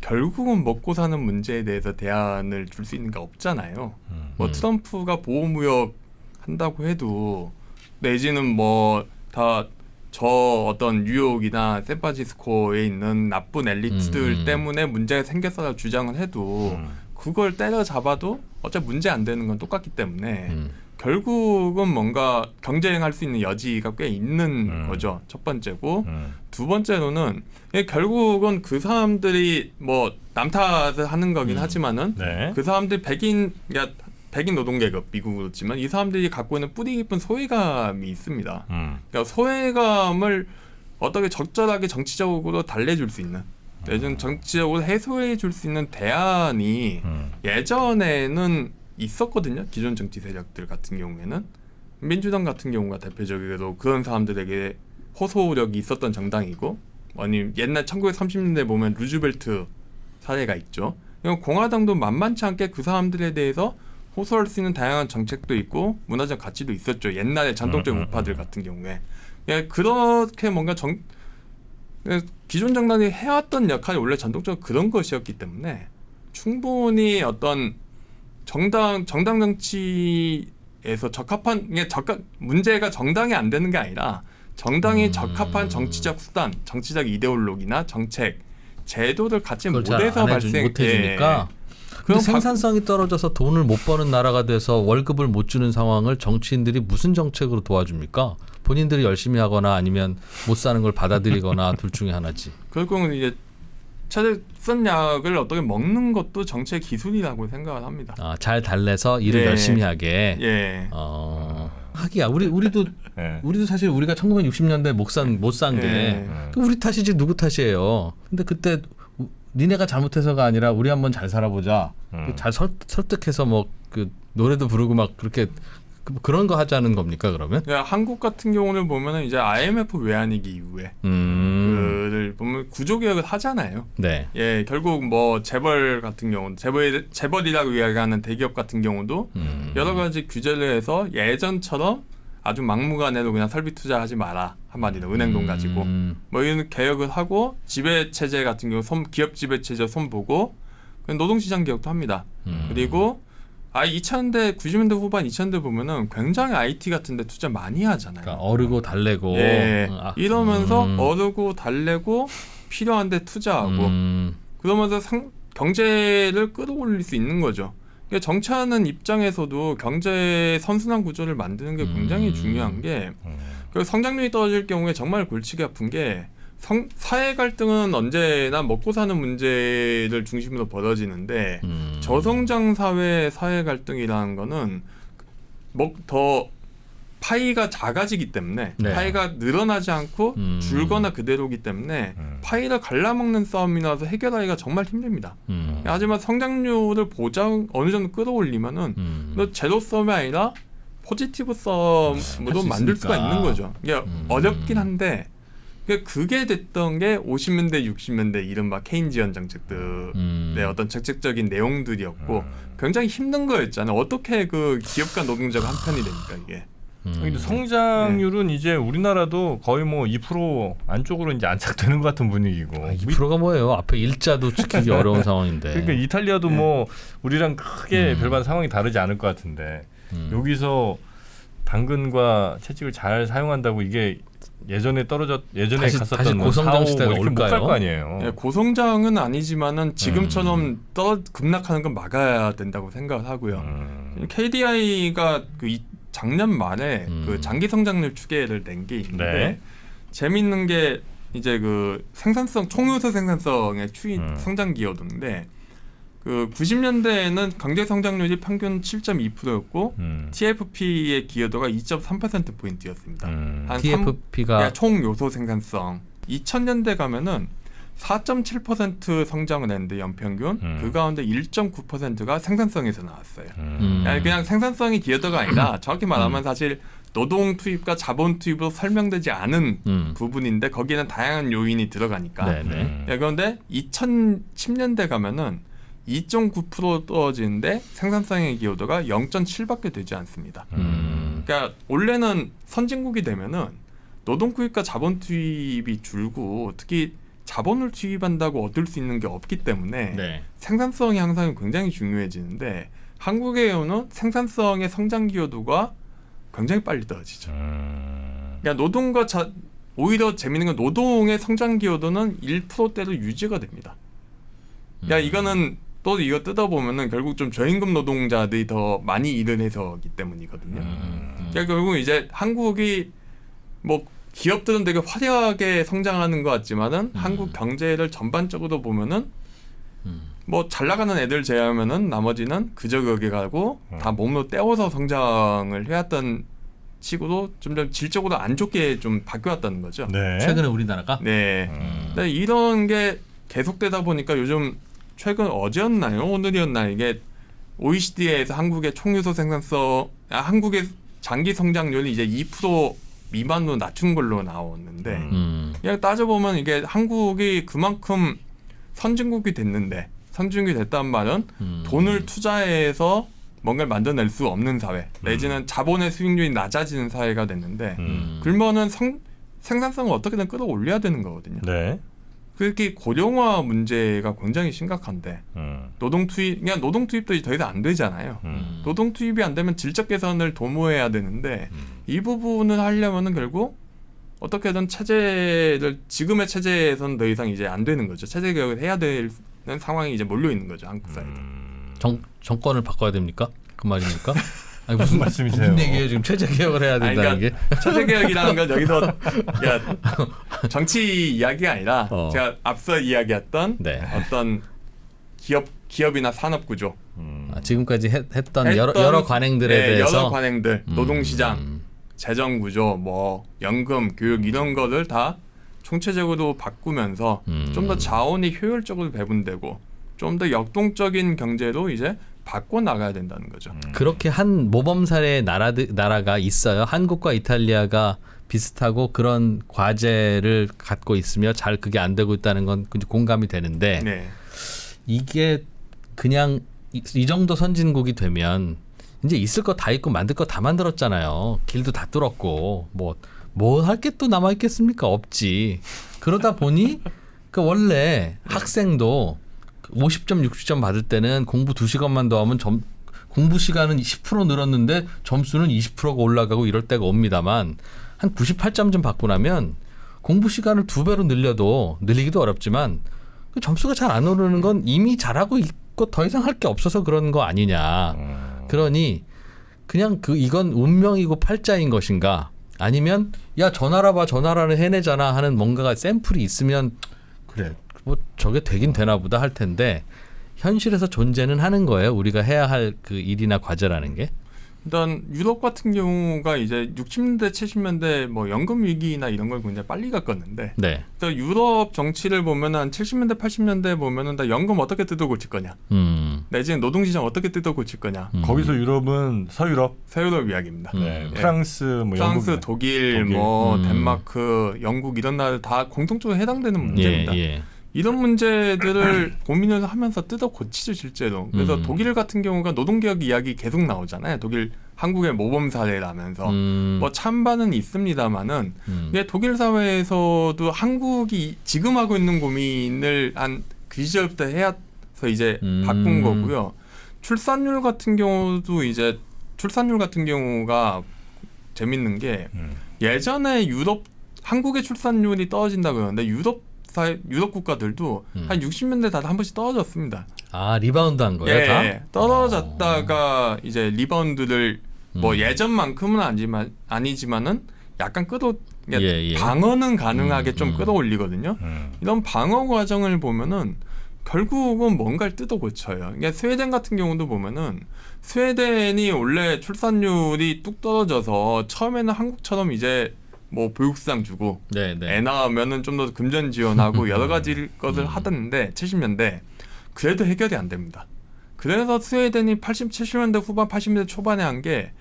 결국은 먹고 사는 문제에 대해서 대안을 줄 수 있는 게 없잖아요. 뭐 트럼프가 보호무역 한다고 해도 내지는 뭐 다 저 어떤 뉴욕이나 샌프란시스코에 있는 나쁜 엘리트들 때문에 문제가 생겼다고 주장을 해도 그걸 때려잡아도 어차피 문제 안 되는 건 똑같기 때문에 결국은 뭔가 경쟁할 수 있는 여지가 꽤 있는 거죠. 첫 번째고 두 번째로는 결국은 그 사람들이 뭐 남 탓을 하는 거긴 하지만은 그 사람들이 백인 노동계급 미국으로지만 이 사람들이 갖고 있는 뿌리 깊은 소외감이 있습니다. 그러니까 소외감을 어떻게 적절하게 정치적으로 달래줄 수 있는 예전 정치적으로 해소해 줄 수 있는 대안이 예전에는 있었거든요. 기존 정치 세력들 같은 경우에는 민주당 같은 경우가 대표적으로 그런 사람들에게 호소력이 있었던 정당이고 아니 옛날 1930년대 보면 루즈벨트 사례가 있죠. 공화당도 만만치 않게 그 사람들에 대해서 호소할 수 있는 다양한 정책도 있고 문화적 가치도 있었죠. 옛날에 전통적 우파들 같은 경우에 그렇게 뭔가 기존 정당이 해왔던 역할이 원래 전통적으로 그런 것이었기 때문에 충분히 어떤 정당 정치에서 문제가 정당이 안 되는 게 아니라 정당이 적합한 정치적 수단, 정치적 이데올로기나 정책, 제도를 갖지 못해서 못해주니까. 근데 생산성이 떨어져서 돈을 못 버는 나라가 돼서 월급을 못 주는 상황을 정치인들이 무슨 정책으로 도와줍니까? 본인들이 열심히 하거나 아니면 못 사는 걸 받아들이거나 둘 중에 하나지. 결국은 이제 쓴 약을 어떻게 먹는 것도 정치의 기술이라고 생각을 합니다. 잘 달래서 일을 열심히 하게. 하기야. 우리도 사실 우리가 1960년대 못 산 게 우리 탓이지 누구 탓이에요. 근데 그때 니네가 잘못해서가 아니라 우리 한번 잘 살아보자. 잘 설득해서 뭐 그 노래도 부르고 막 그렇게 그런 거 하자는 겁니까 그러면? 한국 같은 경우는 보면은 이제 IMF 외환위기 이후에 그를 보면 구조개혁을 하잖아요. 네. 결국 뭐 재벌 같은 경우는 재벌이라고 이야기하는 대기업 같은 경우도 여러 가지 규제를 해서 예전처럼 아주 막무가내로 그냥 설비 투자하지 마라 한마디로 은행돈 가지고 뭐 이런 개혁을 하고 지배체제 같은 경우 기업 지배체제 손보고 노동시장 개혁도 합니다. 그리고 2000년대 90년대 후반 2000년대 보면은 굉장히 IT 같은 데 투자 많이 하잖아요. 그러니까 어르고 달래고 이러면서 어르고 달래고 필요한 데 투자하고 그러면서 경제를 끌어올릴 수 있는 거죠. 정치하는 입장에서도 경제 선순환 구조를 만드는 게 굉장히 중요한 게 성장률이 떨어질 경우에 정말 골치가 아픈 게 사회 갈등은 언제나 먹고 사는 문제를 중심으로 벌어지는데 저성장 사회 갈등이라는 거는 더 파이가 작아지기 때문에 파이가 늘어나지 않고 줄거나 그대로기 때문에 파이를 갈라먹는 싸움이라서 해결하기가 정말 힘듭니다. 하지만 성장률을 어느 정도 끌어올리면은 제로섬이 아니라 포지티브 썸으로 만들 수가 있는 거죠. 이게 어렵긴 한데 그게 됐던 게 50년대 60년대 이른바 케인지언 정책들의 어떤 정책적인 내용들이었고 굉장히 힘든 거였잖아요. 어떻게 그 기업가 노동자가 한 편이 되니까 이게. 근데 성장률은 이제 우리나라도 거의 뭐 2% 안쪽으로 이제 안착되는 것 같은 분위기고. 2%가 뭐예요? 앞에 일자도 지키기 어려운 상황인데. 그러니까 이탈리아도 뭐 우리랑 크게 별반 상황이 다르지 않을 것 같은데 여기서 당근과 채찍을 잘 사용한다고 이게 예전에 다시 갔었던 고성장 시대가 못 갈 올까요? 거 아니에요. 네, 고성장은 아니지만은 지금처럼 급락하는 건 막아야 된다고 생각을 하고요. KDI가 작년 말에 그 장기 성장률 추계를 낸 게 있는데 네. 재밌는 게 이제 그 생산성 총요소 생산성의 성장 기여도인데 그 90년대에는 경제 성장률이 평균 7.2%였고 TFP의 기여도가 2.3% 포인트였습니다. 한 TFP가 총 요소 생산성. 2000년대 가면은 4.7% 성장을 했는데 연평균 그 가운데 1.9%가 생산성에서 나왔어요. 그냥 생산성이 기여도가 아니라 정확히 말하면 사실 노동 투입과 자본 투입으로 설명되지 않은 부분인데 거기에는 다양한 요인이 들어가니까. 그런데 2010년대 가면은 2.9% 떨어지는데 생산성의 기여도가 0.7밖에 되지 않습니다. 그러니까 원래는 선진국이 되면은 노동 투입과 자본 투입이 줄고 특히 자본을 투입한다고 얻을 수 있는 게 없기 때문에 네. 생산성이 항상 굉장히 중요해지는데 한국의 경우는 생산성의 성장 기여도가 굉장히 빨리 떨어지죠. 그러니까 오히려 재밌는 건 노동의 성장 기여도는 1%대로 유지가 됩니다. 그러니까 이거는 또 이거 뜯어보면은 결국 좀 저임금 노동자들이 더 많이 일을 해서기 때문이거든요. 그러니까 결국 이제 한국이 뭐 기업들은 되게 화려하게 성장하는 것 같지만은 한국 경제를 전반적으로 보면은 뭐 잘 나가는 애들 제외하면은 나머지는 그저 거기 가고 다 몸으로 때워서 성장을 해왔던 식으로 좀 질적으로 안 좋게 좀 바뀌어왔다는 거죠. 네. 최근에 우리나라가 네. 근데 이런 게 계속되다 보니까 요즘 최근 어제였나요? 오늘이었나요? 이게 OECD에서 한국의 총요소 생산성, 한국의 장기 성장률이 이제 2% 미만으로 낮춘 걸로 나왔는데 그냥 따져보면 이게 한국이 그만큼 선진국이 됐는데 선진국이 됐다는 말은 돈을 투자해서 뭔가를 만들어낼 수 없는 사회 내지는 자본의 수익률이 낮아지는 사회가 됐는데 그러면은 생산성을 어떻게든 끌어올려야 되는 거거든요. 네. 그렇게 고령화 문제가 굉장히 심각한데 노동 투입도 더 이상 안 되잖아요. 노동 투입이 안 되면 질적 개선을 도모해야 되는데 이 부분을 하려면은 결국 어떻게든 지금의 체제에서는 더 이상 이제 안 되는 거죠. 체제 개혁을 해야 되는 상황이 이제 몰려 있는 거죠, 한국 사회에. 정권을 바꿔야 됩니까? 그 말입니까? 아니, 무슨 말씀이세요? 무슨 얘기예요? 지금 체제 개혁을 해야 된다는 게? 체제 개혁이라는 건 여기서 정치 이야기가 아니라 제가 앞서 이야기했던 네. 어떤 기업이나 산업 구조, 지금까지 했던 여러 관행들에 네, 대해서 여러 관행들, 노동시장, 재정 구조, 뭐 연금, 교육 이런 거를 다 총체적으로 바꾸면서 좀 더 자원이 효율적으로 배분되고 좀 더 역동적인 경제로 이제 바꿔 나가야 된다는 거죠. 그렇게 한 모범 사례의 나라가 있어요. 한국과 이탈리아가 비슷하고 그런 과제를 갖고 있으며 잘 그게 안 되고 있다는 건 공감이 되는데 네. 이게 그냥 이 정도 선진국이 되면 이제 있을 거 다 있고 만들 거 다 만들었잖아요. 길도 다 뚫었고 뭐 할 게 또 남아 있겠습니까? 없지. 그러다 보니 그 원래 학생도 50점, 60점 받을 때는 공부 2시간만 더 하면 공부 시간은 10% 늘었는데 점수는 20%가 올라가고 이럴 때가 옵니다만 한 98점 좀 받고 나면 공부 시간을 2배로 늘리기도 어렵지만 그 점수가 잘 안 오르는 건 이미 잘하고 있고 더 이상 할 게 없어서 그런 거 아니냐. 그러니 그냥 이건 운명이고 팔자인 것인가 아니면 야 저 나라 봐 저 나라는 해내잖아 하는 뭔가가 샘플이 있으면 그래 뭐 저게 되긴 되나 보다 할 텐데 현실에서 존재는 하는 거예요. 우리가 해야 할 그 일이나 과제라는 게. 일단 유럽 같은 경우가 이제 60년대, 70년대 뭐 연금 위기나 이런 걸 굉장히 빨리 겪었는데 네. 또 유럽 정치를 보면은 한 70년대, 80년대 보면은 다 연금 어떻게 뜯어 고칠 거냐, 내지는 노동시장 어떻게 뜯어 고칠 거냐. 거기서 유럽은 서유럽, 서유럽 이야기입니다. 네. 네. 프랑스, 프랑스, 독일, 뭐 덴마크, 영국 이런 나라 다 공통적으로 해당되는 문제입니다. 예. 이런 문제들을 고민을 하면서 뜯어 고치죠 실제로. 그래서 독일 같은 경우가 노동개혁 이야기 계속 나오잖아요. 독일 한국의 모범 사례라면서 뭐 찬반은 있습니다만은 이게 독일 사회에서도 한국이 지금 하고 있는 고민을 한 그 시절부터 해서 이제 바꾼 거고요. 출산율 같은 경우가 재밌는 게 예전에 유럽 한국의 출산율이 떨어진다 그러는데 유럽 국가들도 한 60년대 다 한 번씩 떨어졌습니다. 아 리바운드 한 거예요, 다? 떨어졌다가 이제 리바운드를 뭐 예전만큼은 아니지만은 약간 방어는 가능하게 좀 끌어올리거든요. 이런 방어 과정을 보면은 결국은 뭔가를 뜯어 고쳐요. 그러니까 스웨덴 같은 경우도 보면은 스웨덴이 원래 출산율이 뚝 떨어져서 처음에는 한국처럼 이제 뭐 보육수당 주고 애 낳으면은 좀 더 금전 지원하고 여러 가지 것을 하던데 70년대 그래도 해결이 안 됩니다. 그래서 스웨덴이 70년대 후반 80년대 초반에 한 게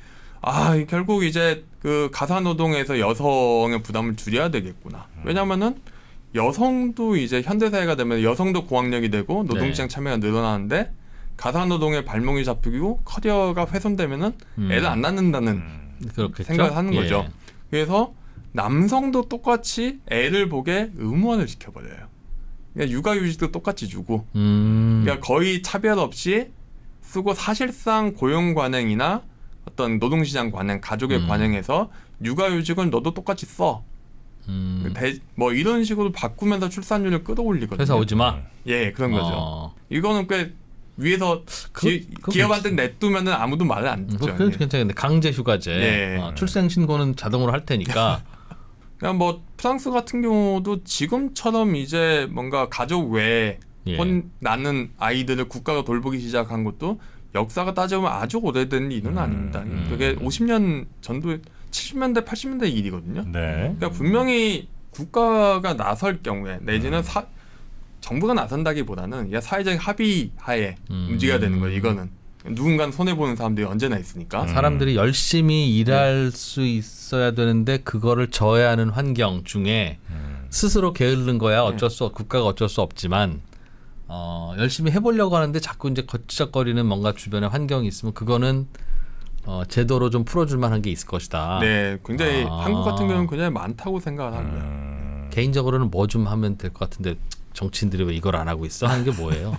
결국 이제 그 가사노동에서 여성의 부담을 줄여야 되겠구나. 왜냐면은 여성도 이제 현대사회가 되면 여성도 고학력이 되고 노동시장 참여가 늘어나는데 가사노동의 발목이 잡히고 커리어가 훼손되면은 애를 안 낳는다는 생각을 하는 거죠. 그래서 남성도 똑같이 애를 보게 의무화를 시켜버려요. 그러니까 육아휴직도 똑같이 주고 그러니까 거의 차별 없이 쓰고 사실상 고용 관행이나 어떤 노동시장 관행, 가족의 관행에서 육아휴직은 너도 똑같이 써. 뭐 이런 식으로 바꾸면서 출산율을 끌어올리거든요. 회사 오지 마. 예, 그런 거죠. 이거는 꽤 위에서 기업한테 냅두면은 아무도 말을 안 듣죠. 그건 괜찮은데 강제 휴가제, 출생 신고는 자동으로 할 테니까. 그냥 뭐 프랑스 같은 경우도 지금처럼 이제 뭔가 가족 외에 낳는 아이들을 국가가 돌보기 시작한 것도 역사가 따져보면 아주 오래된 일은 아닙니다. 그게 50년 전도 70년대 80년대 일이거든요. 그러니까 분명히 국가가 나설 경우에 내지는 정부가 나선다기보다는 사회적 합의하에 움직여야 되는 거예요. 이거는 누군가는 손해보는 사람들이 언제나 있으니까. 사람들이 열심히 일할 수 있어야 되는데 그거를 저해하는 환경 중에 스스로 게으른 거야 국가가 어쩔 수 없지만 열심히 해보려고 하는데 자꾸 이제 거치적거리는 뭔가 주변에 환경이 있으면 그거는 제도로 좀 풀어줄 만한 게 있을 것이다. 네, 굉장히 한국 같은 경우는 굉장히 많다고 생각을 하고요. 개인적으로는 뭐 좀 하면 될 것 같은데 정치인들이 왜 이걸 안 하고 있어? 하는 게 뭐예요?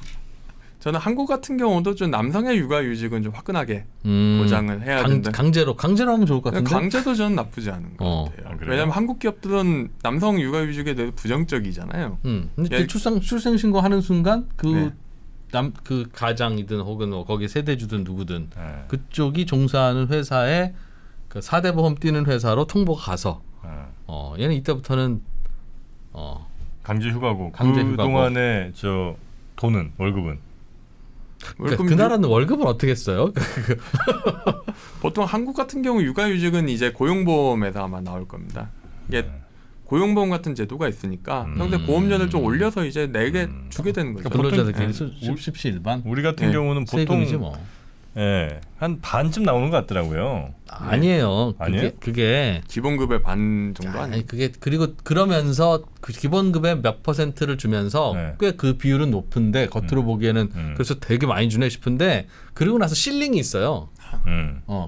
저는 한국 같은 경우도 좀 남성의 육아휴직은 좀 화끈하게 보장을 해야 된다. 강제로 하면 좋을 것 같은데. 강제도 저는 나쁘지 않은 것 같아요. 왜냐하면 한국 기업들은 남성 육아휴직에 대해서 부정적이잖아요. 근데 출생 신고하는 순간 그 가장이든 혹은 거기 세대주든 누구든 그쪽이 종사하는 회사에 그 4대 보험 뛰는 회사로 통보가 가서 얘는 이때부터는 강제 휴가고 그 동안에 저 돈은 월급은 그러니까 그 나라는 월급을 어떻게 써요? 보통 한국 같은 경우 육아휴직은 이제 고용보험에서 아마 나올 겁니다. 이게 고용보험 같은 제도가 있으니까 평소에 보험료를 좀 올려서 이제 내게 주게 되는 거죠. 근로자들끼리 십시일반. 우리 같은 경우는 보통 뭐. 한 반쯤 나오는 것 같더라고요. 아니에요. 그게 기본급의 반 정도 아니에요. 그리고 그러면서 그 기본급의 몇 %를 주면서 꽤 그 비율은 높은데 겉으로 보기에는 그래서 되게 많이 주네 싶은데 그리고 나서 실링이 있어요.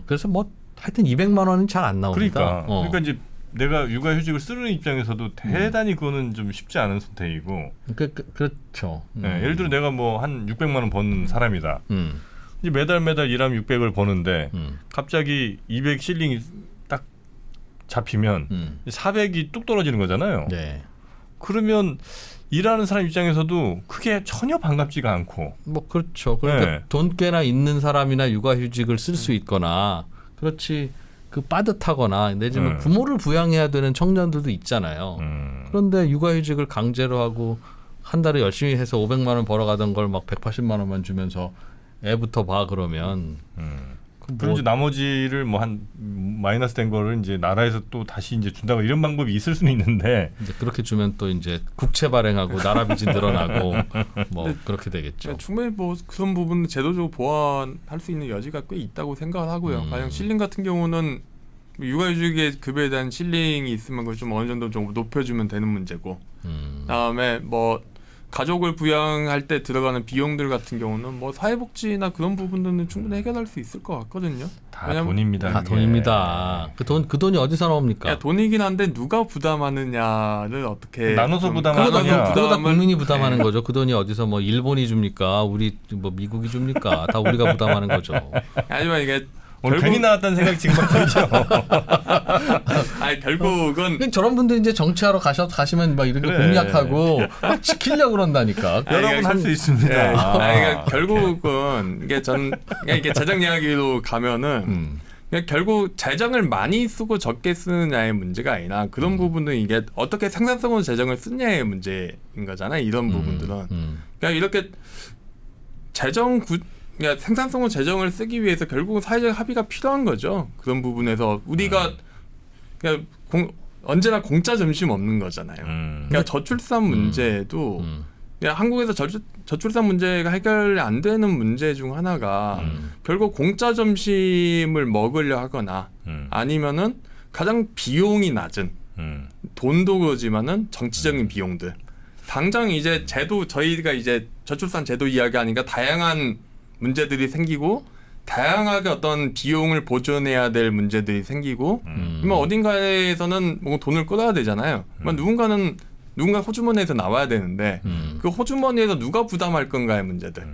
그래서 뭐 하여튼 200만 원은 잘 안 나옵니다. 그러니까 이제 내가 육아휴직을 쓰는 입장에서도 대단히 그거는 좀 쉽지 않은 선택이고. 그렇죠. 예를 들어 내가 뭐 한 600만 원 버는 사람이다. 이제 매달 일하면 600을 버는데 갑자기 200 실링이 딱 잡히면 400이 뚝 떨어지는 거잖아요. 그러면 일하는 사람 입장에서도 그게 전혀 반갑지가 않고. 뭐 그렇죠. 그러니까 돈 꽤나 있는 사람이나 육아휴직을 쓸 수 있거나 그렇지 빠듯하거나 내지는 부모를 부양해야 되는 청년들도 있잖아요. 그런데 육아휴직을 강제로 하고 한 달에 열심히 해서 500만 원 벌어가던 걸 막 180만 원만 주면서 애부터 봐 그러면 그럼 이제 나머지를 뭐 한 마이너스 된 거를 이제 나라에서 또 다시 이제 준다고 이런 방법이 있을 수는 있는데 이제 그렇게 주면 또 이제 국채 발행하고 나라 빚이 늘어나고 뭐 그렇게 되겠죠. 충분히 뭐 그런 부분은 제도적으로 보완할 수 있는 여지가 꽤 있다고 생각을 하고요. 가령 실링 같은 경우는 육아휴직의 급여에 대한 실링이 있으면 그걸 좀 어느 정도 좀 높여주면 되는 문제고, 그다음에 뭐 가족을 부양할 때 들어가는 비용들 같은 경우는 뭐 사회복지나 그런 부분들은 충분히 해결할 수 있을 것 같거든요. 다 돈입니다. 다 돈입니다. 그 돈이 어디서 나옵니까? 돈이긴 한데 누가 부담하느냐를 어떻게 나눠서 부담하느냐. 그거 다 국민이 부담하는 거죠. 그 돈이 어디서 뭐 일본이 줍니까? 우리 뭐 미국이 줍니까? 다 우리가 부담하는 거죠. 하지만 이게 괜히 나왔다는 생각이 지금 막 들죠. 아니 결국은 저런 분들 이제 정치하러 가시면 막 이런 거 그래. 공약하고 막 지키려고 그런다니까. 여러분 할 수 있습니다. 네. 그러니까 결국은 이게 재정 이야기로 가면은 그러니까 결국 재정을 많이 쓰고 적게 쓰느냐의 문제가 아니라 그런 부분은 이게 어떻게 생산성으로 재정을 쓰느냐의 문제인 거잖아요. 이런 부분들은 그러니까 이렇게 그러니까 생산성으로 재정을 쓰기 위해서 결국은 사회적 합의가 필요한 거죠. 그런 부분에서 우리가 그냥 언제나 공짜 점심 없는 거잖아요. 그러니까 저출산 문제도 그냥 한국에서 저출산 문제가 해결이 안 되는 문제 중 하나가 결국 공짜 점심을 먹으려 하거나 아니면은 가장 비용이 낮은 돈도 그러지만은 정치적인 비용들. 당장 이제 저희가 이제 저출산 제도 이야기하니까 다양한 문제들이 생기고 다양하게 어떤 비용을 보존해야 될 문제들이 생기고 그러면 어딘가에서는 뭐 돈을 끌어야 되잖아요. 그러면 누군가 호주머니에서 나와야 되는데 그 호주머니에서 누가 부담할 건가의 문제들.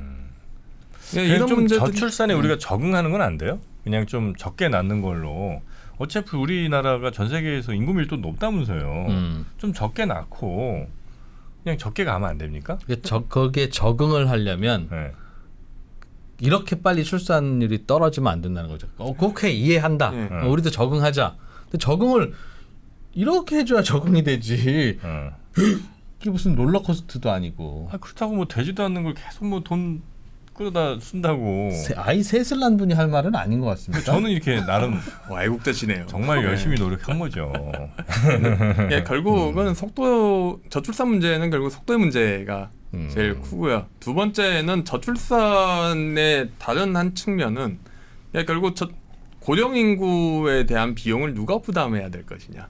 이런 좀 저출산에 우리가 적응하는 건 안 돼요? 그냥 좀 적게 낳는 걸로. 어차피 우리나라가 전 세계에서 인구 밀도 높다면서요. 좀 적게 낳고 그냥 적게 가면 안 됩니까? 거기에 적응을 하려면 네. 이렇게 빨리 출산율이 떨어지면 안 된다는 거죠. 오케이 이해한다. 우리도 적응하자. 근데 적응을 이렇게 해줘야 적응이 되지. 이게 무슨 롤러코스터도 아니고. 그렇다고 뭐 되지도 않는 걸 계속 뭐 돈 끌어다 쓴다고. 아이 셋을 낳은 분이 할 말은 아닌 것 같습니다. 저는 이렇게 나름 애국자시네요. 정말 열심히 노력한 거죠. 결국은 저출산 문제는 결국 속도의 문제가 제일 크고요. 두 번째는 저출산의 다른 한 측면은 결국 고령 인구에 대한 비용을 누가 부담해야 될 것이냐.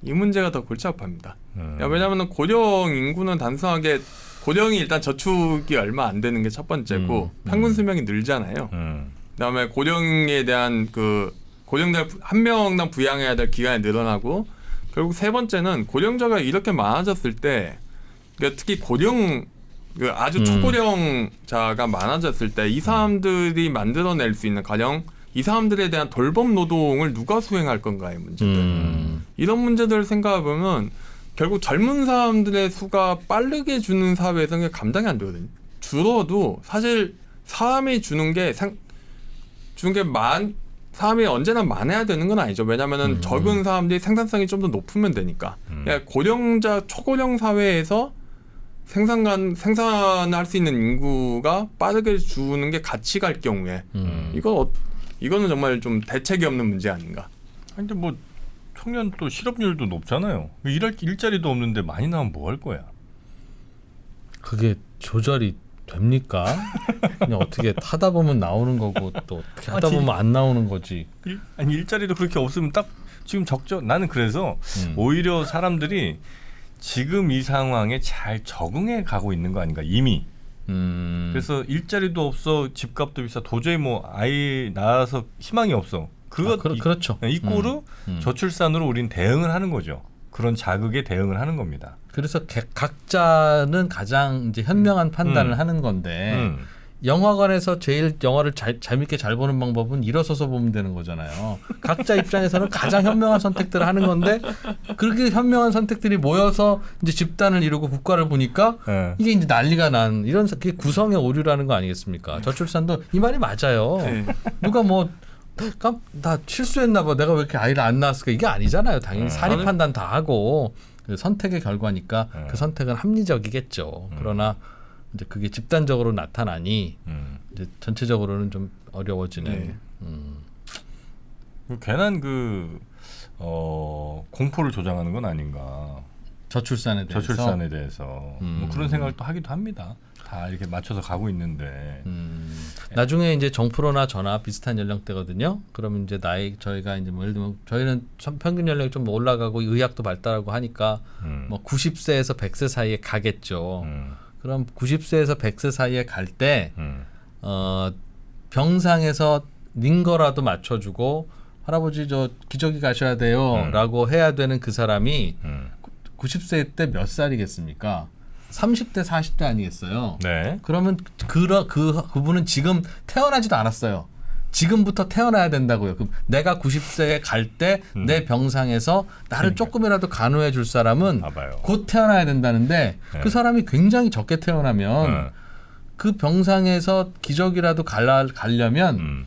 이 문제가 더 골치 아파합니다. 왜냐하면 고령 인구는 단순하게 고령이 일단 저축이 얼마 안 되는 게 첫 번째고 평균 수명이 늘잖아요. 그다음에 고령에 대한 고령자 한 명당 부양해야 될 기간이 늘어나고 결국 세 번째는 고령자가 이렇게 많아졌을 때 그러니까 특히 아주 초고령자가 많아졌을 때 이 사람들이 만들어낼 수 있는 가령 이 사람들에 대한 돌봄 노동을 누가 수행할 건가의 문제들. 이런 문제들을 생각해보면 결국 젊은 사람들의 수가 빠르게 주는 사회에서는 감당이 안 되거든요. 줄어도 사실 사람이 사람이 언제나 많아야 되는 건 아니죠. 왜냐하면 적은 사람들이 생산성이 좀 더 높으면 되니까. 그러니까 초고령 사회에서 생산할 수 있는 인구가 빠르게 주는 게 같이 갈 경우에 이거는 정말 좀 대책이 없는 문제 아닌가. 근데 뭐 청년 또 실업률도 높잖아요. 일자리도 없는데 많이 나오면 뭐 할 거야? 그게 조절이 됩니까? 그냥 어떻게 하다 보면 나오는 거고 또 어떻게 하다 보면 안 나오는 거지. 일자리도 그렇게 없으면 딱 지금 적죠. 나는 그래서 오히려 사람들이 지금 이 상황에 잘 적응해 가고 있는 거 아닌가 이미. 그래서 일자리도 없어, 집값도 비싸, 도저히 뭐 아이 낳아서 희망이 없어. 그렇죠. 이 꼴로 저출산으로 우린 대응을 하는 거죠. 그런 자극에 대응을 하는 겁니다. 그래서 각자는 가장 이제 현명한 판단을 하는 건데 영화관에서 제일 영화를 재밌게 잘 보는 방법은 일어서서 보면 되는 거잖아요. 각자 입장에서는 가장 현명한 선택들을 하는 건데 그렇게 현명한 선택들이 모여서 이제 집단을 이루고 국가를 보니까 이게 이제 난리가 난 이런 그게 구성의 오류라는 거 아니겠습니까? 저출산도 이 말이 맞아요. 누가 뭐 나 실수했나 봐. 내가 왜 이렇게 아이를 안 낳았을까? 이게 아니잖아요. 당연히 사리 판단 다 하고 그 선택의 결과니까 그 선택은 합리적이겠죠. 그러나 이제 그게 집단적으로 나타나니 이제 전체적으로는 좀 어려워지는. 괜한 공포를 조장하는 건 아닌가. 저출산에 대해서 뭐 그런 생각을 또 하기도 합니다. 다 이렇게 맞춰서 가고 있는데 나중에 이제 정프로나 저나 비슷한 연령대거든요. 그러면 이제 저희가 이제 뭐 예를 들면 저희는 평균 연령이 좀 올라가고 의학도 발달하고 하니까 뭐 90세에서 100세 사이에 가겠죠. 그럼 90세에서 100세 사이에 갈 때 병상에서 링거라도 맞춰주고 할아버지 저 기저귀 가셔야 돼요라고 해야 되는 그 사람이 90세 때 몇 살이겠습니까? 30대 40대 아니겠어요? 네. 그러면 그분은 지금 태어나지도 않았어요. 지금부터 태어나야 된다고요. 그럼 내가 90세에 갈 때 내 병상에서 나를 조금이라도 간호해 줄 사람은 곧 태어나야 된다는데 그 사람이 굉장히 적게 태어나면 그 병상에서 기저귀라도 가려면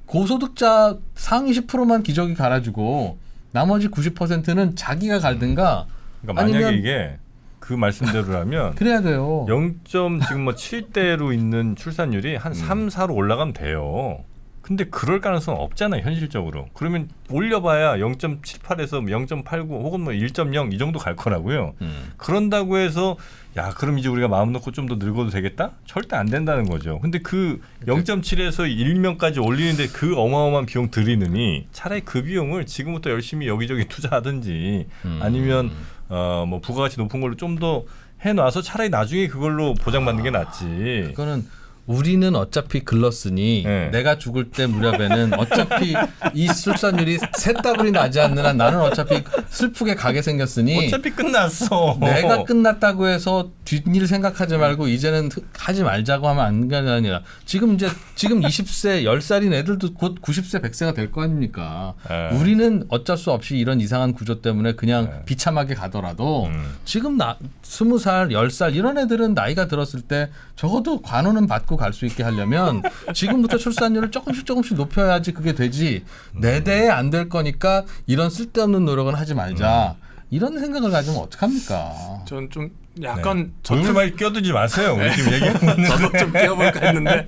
고소득자 상위 10%만 기저귀 갈아주고 나머지 90%는 자기가 갈든가 그러니까 만약에 이게 그 말씀대로라면 그래야 돼요. 0.7대로 있는 출산율이 한 3, 4로 올라가면 돼요. 근데 그럴 가능성은 없잖아요, 현실적으로. 그러면 올려봐야 0.78에서 0.89 혹은 뭐 1.0 이 정도 갈 거라고요. 그런다고 해서 야 그럼 이제 우리가 마음 놓고 좀 더 늙어도 되겠다? 절대 안 된다는 거죠. 근데 그 0.7에서 1명까지 올리는데 그 어마어마한 비용 들이느니 차라리 그 비용을 지금부터 열심히 여기저기 투자하든지 아니면 뭐 부가가치 높은 걸로 좀 더 해놔서 차라리 나중에 그걸로 보장받는 게 낫지. 그거는 우리는 어차피 글렀으니 내가 죽을 때 무렵에는 어차피 이 출산율이 셋따블이 나지 않는 한 나는 어차피 슬프게 가게 생겼으니 어차피 끝났어. 내가 끝났다고 해서 뒷일 생각하지 말고 이제는 하지 말자고 하면 안 되는 게 아니라 지금 20세 10살인 애들도 곧 90세 100세가 될 거 아닙니까? 우리는 어쩔 수 없이 이런 이상한 구조 때문에 그냥 비참하게 가더라도 지금 20살 10살 이런 애들은 나이가 들었을 때 적어도 관원은 받고 갈 수 있게 하려면 지금부터 출산율을 조금씩 높여야지 그게 되지. 내 대에 안 될 거니까 이런 쓸데없는 노력은 하지 말자. 이런 생각을 가지면 어떡합니까? 전 좀 약간 조용히 말 끼어들지 마세요. 우리 지금 얘기하고 있는데. 저도 좀 끼어볼까 했는데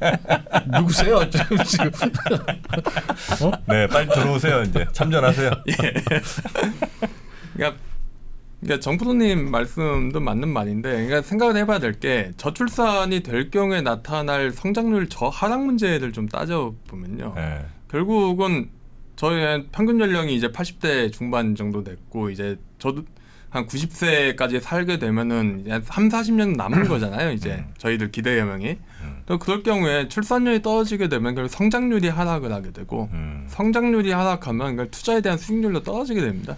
누구세요? 지금 네, 빨리 들어오세요. 이제 참전하세요. 그러니까 정프로님 말씀도 맞는 말인데, 그러니까 생각을 해봐야 될 게 저출산이 될 경우에 나타날 성장률 저하락 문제를 좀 따져보면요. 결국은 저희 평균 연령이 이제 80대 중반 정도 됐고 이제 저도 한 90세까지 살게 되면은 한 3, 40년 남은 거잖아요. 이제 저희들 기대 예명이. 또 그럴 경우에 출산율이 떨어지게 되면 결국 성장률이 하락을 하게 되고 성장률이 하락하면 그러니까 투자에 대한 수익률도 떨어지게 됩니다.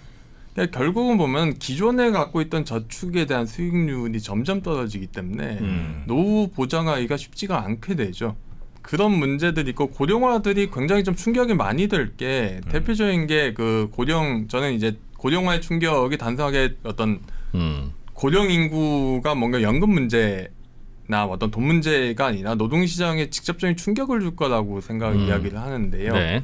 그러니까 결국은 보면 기존에 갖고 있던 저축에 대한 수익률이 점점 떨어지기 때문에 노후 보장하기가 쉽지가 않게 되죠. 그런 문제들이 있고 고령화들이 굉장히 좀 충격이 많이 될 게 대표적인 게 그 저는 이제 고령화의 충격이 단순하게 어떤 고령 인구가 뭔가 연금 문제나 어떤 돈 문제가 아니라 노동시장에 직접적인 충격을 줄 거라고 이야기를 하는데요. 네.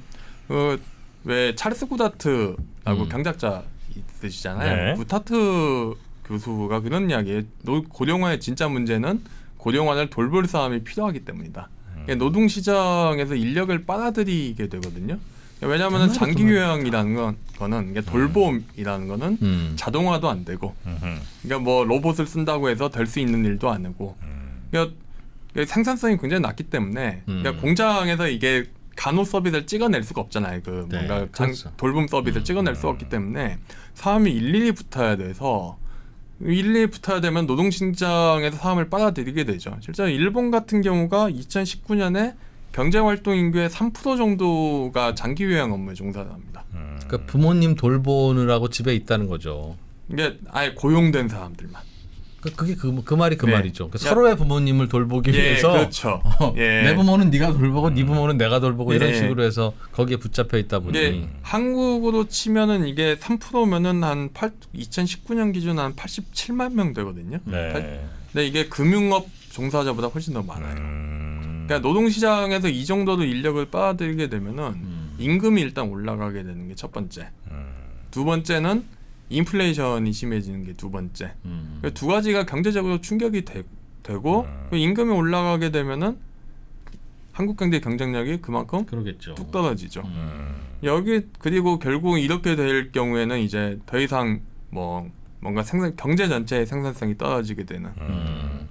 왜 찰스 구다트라고 경제학자 있으시잖아요. 구타트 교수가 그런 이야기예요. 고령화의 진짜 문제는 고령화를 돌볼 사람이 필요하기 때문이다. 노동시장에서 인력을 빨아들이게 되거든요. 왜냐하면 장기 요양이라는 거는 돌봄이라는 거는 자동화도 안 되고, 그러니까 뭐 로봇을 쓴다고 해서 될 수 있는 일도 아니고, 그러니까 생산성이 굉장히 낮기 때문에 그러니까 공장에서 이게 간호 서비스를 찍어낼 수가 없잖아요. 뭔가 그렇죠. 돌봄 서비스를 찍어낼 수가 없기 때문에 사람이 일일이 붙어야 돼서 일일이 붙어야 되면 노동시장에서 사람을 빨아들이게 되죠. 실제로 일본 같은 경우가 2019년에 경제활동 인구의 3% 정도가 장기 요양 업무에 종사를 합니다. 그러니까 부모님 돌보느라고 집에 있다는 거죠. 이게 아예 고용된 사람들만. 그게 그 말이 그 말이죠. 그러니까 서로의 부모님을 돌보기 위해서 그렇죠. 내 부모는 네가 돌보고 네 부모는 내가 돌보고 이런 식으로 해서 거기에 붙잡혀 있다 보니 한국으로 치면은 이게 3%면은 2019년 기준 한 87만 명 되거든요. 근데 이게 금융업 종사자보다 훨씬 더 많아요. 그러니까 노동시장에서 이 정도로 인력을 빨아들이게 되면은 임금이 일단 올라가게 되는 게 첫 번째. 두 번째는 인플레이션이 심해지는 게 두 번째. 두 가지가 경제적으로 충격이 되고 임금이 올라가게 되면은 한국 경제 경쟁력이 그만큼 그러겠죠. 뚝 떨어지죠. 그리고 결국 이렇게 될 경우에는 이제 더 이상 뭔가 경제 전체의 생산성이 떨어지게 되는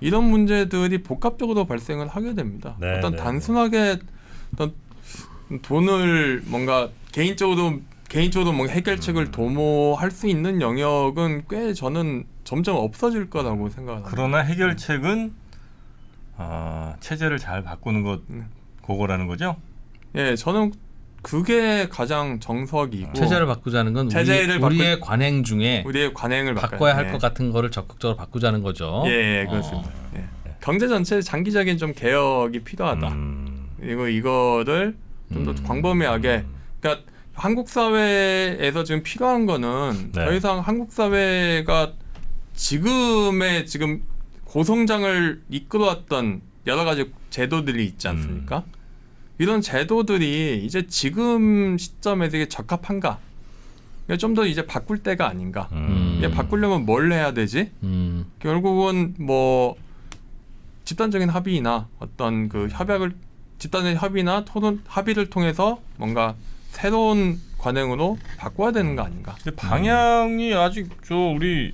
이런 문제들이 복합적으로 발생을 하게 됩니다. 단순하게 어떤 돈을 뭔가 개인적으로 뭔가 해결책을 도모할 수 있는 영역은 꽤 저는 점점 없어질 거라고 생각합니다. 그러나 해결책은 체제를 잘 바꾸는 것 그거라는 거죠? 예, 저는 그게 가장 정석이고 체제를 바꾸자는 건 우리의 관행 중에 우리의 관행을 바꿔야 할 것 같은 거를 적극적으로 바꾸자는 거죠. 예, 그렇습니다. 경제 전체 장기적인 좀 개혁이 필요하다. 그리고 이거를 좀 더 광범위하게. 그러니까 한국 사회에서 지금 필요한 거는 네. 더 이상 한국 사회가 지금 고성장을 이끌어왔던 여러 가지 제도들이 있지 않습니까? 이런 제도들이 이제 지금 시점에 되게 적합한가? 좀 더 이제 바꿀 때가 아닌가? 이게 바꾸려면 뭘 해야 되지? 결국은 뭐 집단적인 합의나 어떤 그 집단의 합의나 토론 합의를 통해서 뭔가 새로운 관행으로 바꿔야 되는 거 아닌가? 근데 방향이 아직 우리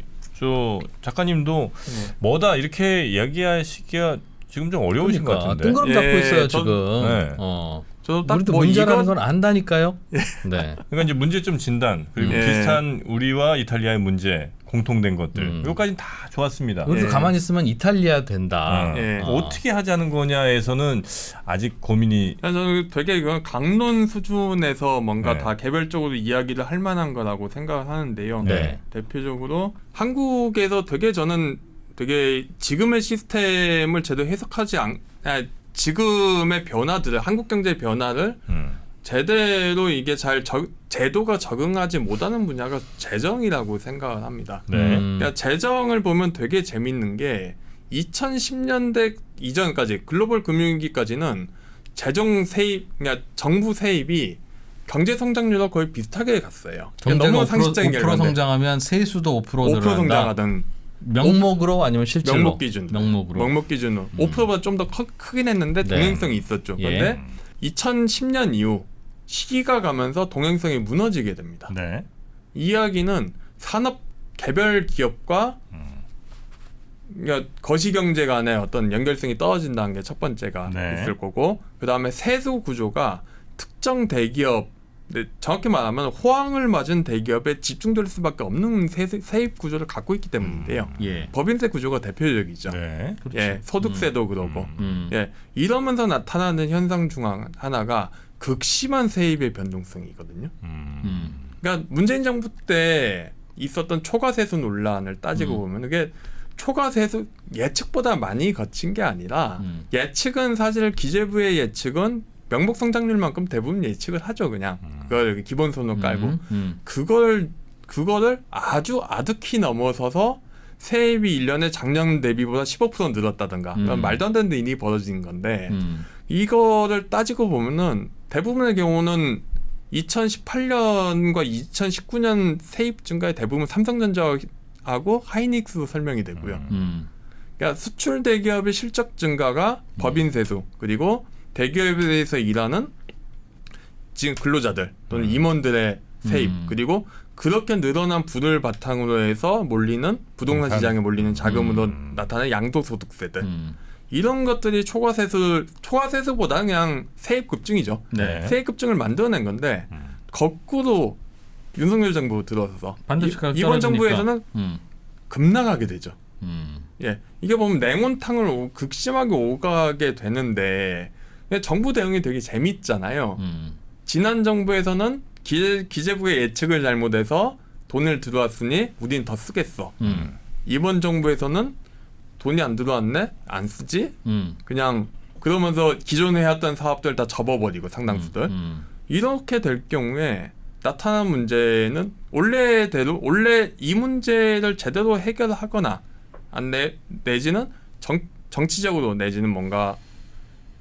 작가님도 뭐다 이렇게 이야기하시기가 지금 좀 어려우신 것 같은데. 뜬구름 잡고 있어요 저, 지금. 네. 저도 딱 우리도 뭐 문제라는 건 안다니까요. 네. 그러니까 이제 문제점 진단 그리고 비슷한 우리와 이탈리아의 문제 공통된 것들 이거까지는 다 좋았습니다. 우리도 가만히 있으면 이탈리아 된다. 어떻게 하자는 거냐에서는 아직 고민이. 저는 되게 이건 강론 수준에서 뭔가 다 개별적으로 이야기를 할 만한 거라고 생각을 하는데요. 네. 대표적으로 한국에서 저는 되게 지금의 시스템을 제대로 해석하지 지금의 변화들을 한국 경제의 변화를 제대로 이게 제도가 적응하지 못하는 분야가 재정이라고 생각을 합니다. 그러니까 재정을 보면 되게 재밌는 게 2010년대 이전까지 글로벌 금융위기까지는 재정 세입, 그러니까 정부 세입이 경제 성장률과 거의 비슷하게 갔어요. 경제가 너무 상식적인 5% 성장하면 세수도 5% 5% 늘어난다. 성장하든 명목으로 아니면 실제로? 명목 기준으로. 명목으로. 명목 기준으로. 5%보다 좀 더 크긴 했는데 동행성이 있었죠. 그런데 2010년 이후 시기가 가면서 동행성이 무너지게 됩니다. 네. 이야기는 산업 개별 기업과 그러니까 거시경제 간의 어떤 연결성이 떨어진다는 게 첫 번째가 있을 거고, 그 다음에 세수 구조가 특정 대기업, 정확히 말하면 호황을 맞은 대기업에 집중될 수밖에 없는 세입 구조를 갖고 있기 때문인데요. 법인세 구조가 대표적이죠. 소득세도 그러고. 이러면서 나타나는 현상 중 하나가 극심한 세입의 변동성이거든요. 그러니까 문재인 정부 때 있었던 초과세수 논란을 따지고 보면 이게 초과세수 예측보다 많이 거친 게 아니라 예측은 사실 기재부의 예측은 명목 성장률만큼 대부분 예측을 하죠. 그냥 그걸 기본선으로 깔고 그거를 아주 아득히 넘어서서 세입이 1년에 작년 대비보다 15% 늘었다든가 말도 안 되는 일이 벌어진 건데 이거를 따지고 보면은 대부분의 경우는 2018년과 2019년 세입 증가의 대부분 삼성전자하고 하이닉스로 설명이 되고요. 그러니까 수출 대기업의 실적 증가가 법인세수 그리고 대기업에 대해서 일하는 지금 근로자들 또는 임원들의 세입 그리고 그렇게 늘어난 부를 바탕으로 해서 몰리는 부동산 시장에 몰리는 자금으로 나타나는 양도소득세들 이런 것들이 초과세수보다 그냥 세입 급증이죠. 세입 급증을 만들어낸 건데 거꾸로 윤석열 정부 들어서서 이번 정부에서는 급락하게 되죠. 이게 보면 냉온탕을 극심하게 오가게 되는데 정부 대응이 되게 재밌잖아요. 지난 정부에서는 기재부의 예측을 잘못해서 돈을 들어왔으니 우린 더 쓰겠어. 이번 정부에서는 돈이 안 들어왔네? 안 쓰지? 그냥 그러면서 기존에 해왔던 사업들 다 접어버리고 상당수들. 이렇게 될 경우에 나타난 문제는 원래 이 문제를 제대로 해결하거나 내지는 정치적으로 내지는 뭔가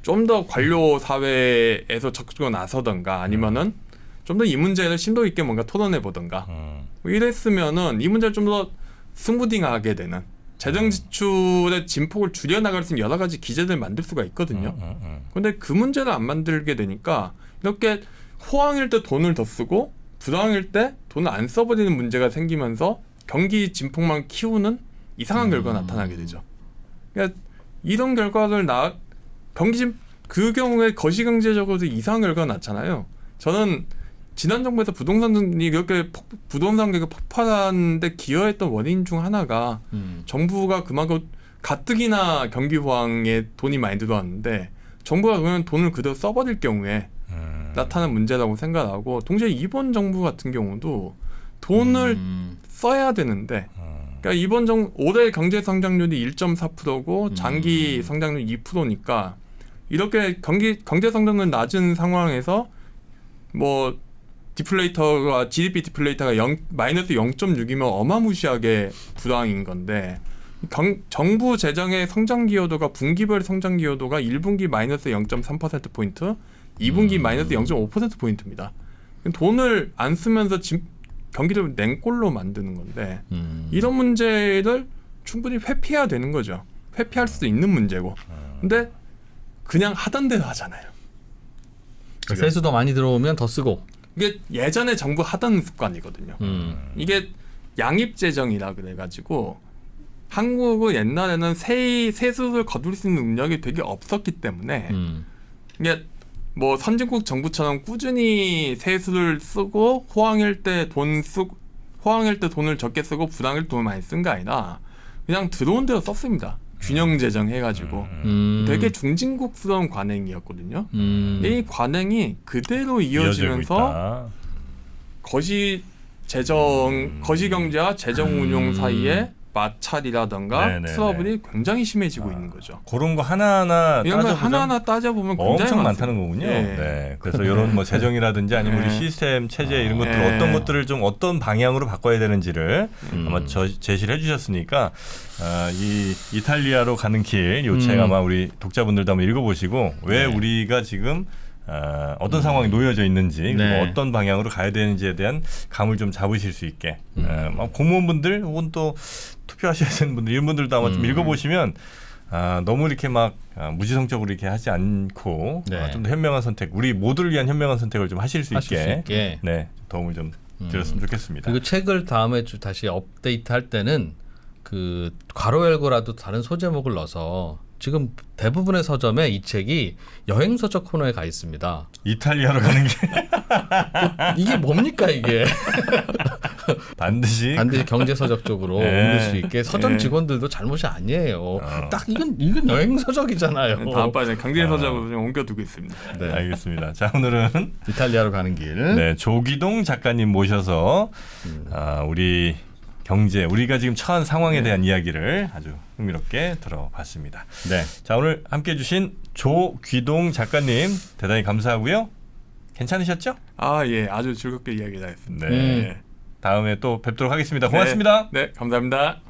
좀 더 관료 사회에서 적극적으로 나서던가 아니면은 좀 더 이 문제를 심도 있게 뭔가 토론해 보던가 이랬으면은 이 문제를 좀 더 스무딩하게 되는 재정 지출의 진폭을 줄여나갈 수 있는 여러 가지 기제들을 만들 수가 있거든요. 그런데 그 문제를 안 만들게 되니까 이렇게 호황일 때 돈을 더 쓰고 불황일 때 돈을 안 써버리는 문제가 생기면서 경기 진폭만 키우는 이상한 결과가 나타나게 되죠. 그러니까 이런 결과를 그 경우에 거시경제적으로도 이상한 결과가 났잖아요. 저는 지난 정부에서 부동산이 이렇게 부동산 가격이 폭발하는데 기여했던 원인 중 하나가 정부가 그만큼 가뜩이나 경기 호황에 돈이 많이 들어왔는데 정부가 그러면 돈을 그대로 써버릴 경우에 나타난 문제라고 생각하고 동시에 이번 정부 같은 경우도 돈을 써야 되는데 그러니까 올해 경제 성장률이 1.4%고 장기 성장률 2%니까 이렇게 경제 성장률 낮은 상황에서 뭐 디플레이터가 GDP 디플레이터가 마이너스 0.6이면 어마무시하게 부당인 건데 정부 재정의 성장 기여도가 분기별 성장 기여도가 1분기 마이너스 0.3% 포인트, 2분기 마이너스 0.5% 포인트입니다. 돈을 안 쓰면서 경기를 냉골로 만드는 건데 이런 문제를 충분히 회피해야 되는 거죠. 회피할 수도 있는 문제고. 근데 그냥 하던 대로 하잖아요. 세수도 많이 들어오면 더 쓰고. 이게 예전에 정부 하던 습관이거든요. 이게 양입재정이라 그래가지고 한국은 옛날에는 세수를 거둘 수 있는 능력이 되게 없었기 때문에 이게 뭐 선진국 정부처럼 꾸준히 세수를 쓰고 호황일 때 돈을 적게 쓰고 부당일 때 돈을 많이 쓴 게 아니라 그냥 들어온 대로 썼습니다. 균형 재정 해가지고 되게 중진국스러운 관행이었거든요. 이 관행이 그대로 이어지면서 거시경제와 재정운용 사이에 마찰이라던가 트러블이 굉장히 심해지고 있는 거죠. 그런 거 하나하나 따져보면 굉장히 엄청 많다는 거군요. 네. 그래서 이런 뭐 재정이라든지 아니면 우리 시스템 체제 이런 것들 어떤 것들을 좀 어떤 방향으로 바꿔야 되는지를 아마 제시를 해주셨으니까 이 이탈리아로 가는 길 이 책 아마 우리 독자분들도 한번 읽어보시고 왜 우리가 지금 어떤 상황에 놓여져 있는지 그리고 어떤 방향으로 가야 되는지에 대한 감을 좀 잡으실 수 있게 공무원분들 혹은 또 투표하셔야 되는 분들 이런 분들도 아마 좀 읽어보시면 너무 이렇게 막 무지성적으로 이렇게 하지 않고 좀 더 현명한 선택 우리 모두를 위한 현명한 선택을 좀 하실 수 있게 도움을 좀 드렸으면 좋겠습니다. 그리고 책을 다음에 다시 업데이트 할 때는 그 괄호 열고라도 다른 소제목을 넣어서 지금 대부분의 서점에 이 책이 여행 서적 코너에 가 있습니다. 이탈리아로 가는 게 이게 뭡니까 이게? 반드시 경제 서적 쪽으로 옮길 수 있게 서점 직원들도 잘못이 아니에요. 딱 이건 여행 서적이잖아요. 다음번에 경제 서적으로 좀 옮겨두고 있습니다. 네, 알겠습니다. 자 오늘은 이탈리아로 가는 길. 네, 조기동 작가님 모셔서 우리 경제 우리가 지금 처한 상황에 대한 이야기를 아주 흥미롭게 들어봤습니다. 네, 자 오늘 함께해 주신 조기동 작가님 대단히 감사하고요. 괜찮으셨죠? 예, 아주 즐겁게 이야기 잘했습니다. 네, 다음에 또 뵙도록 하겠습니다. 고맙습니다. 네, 감사합니다.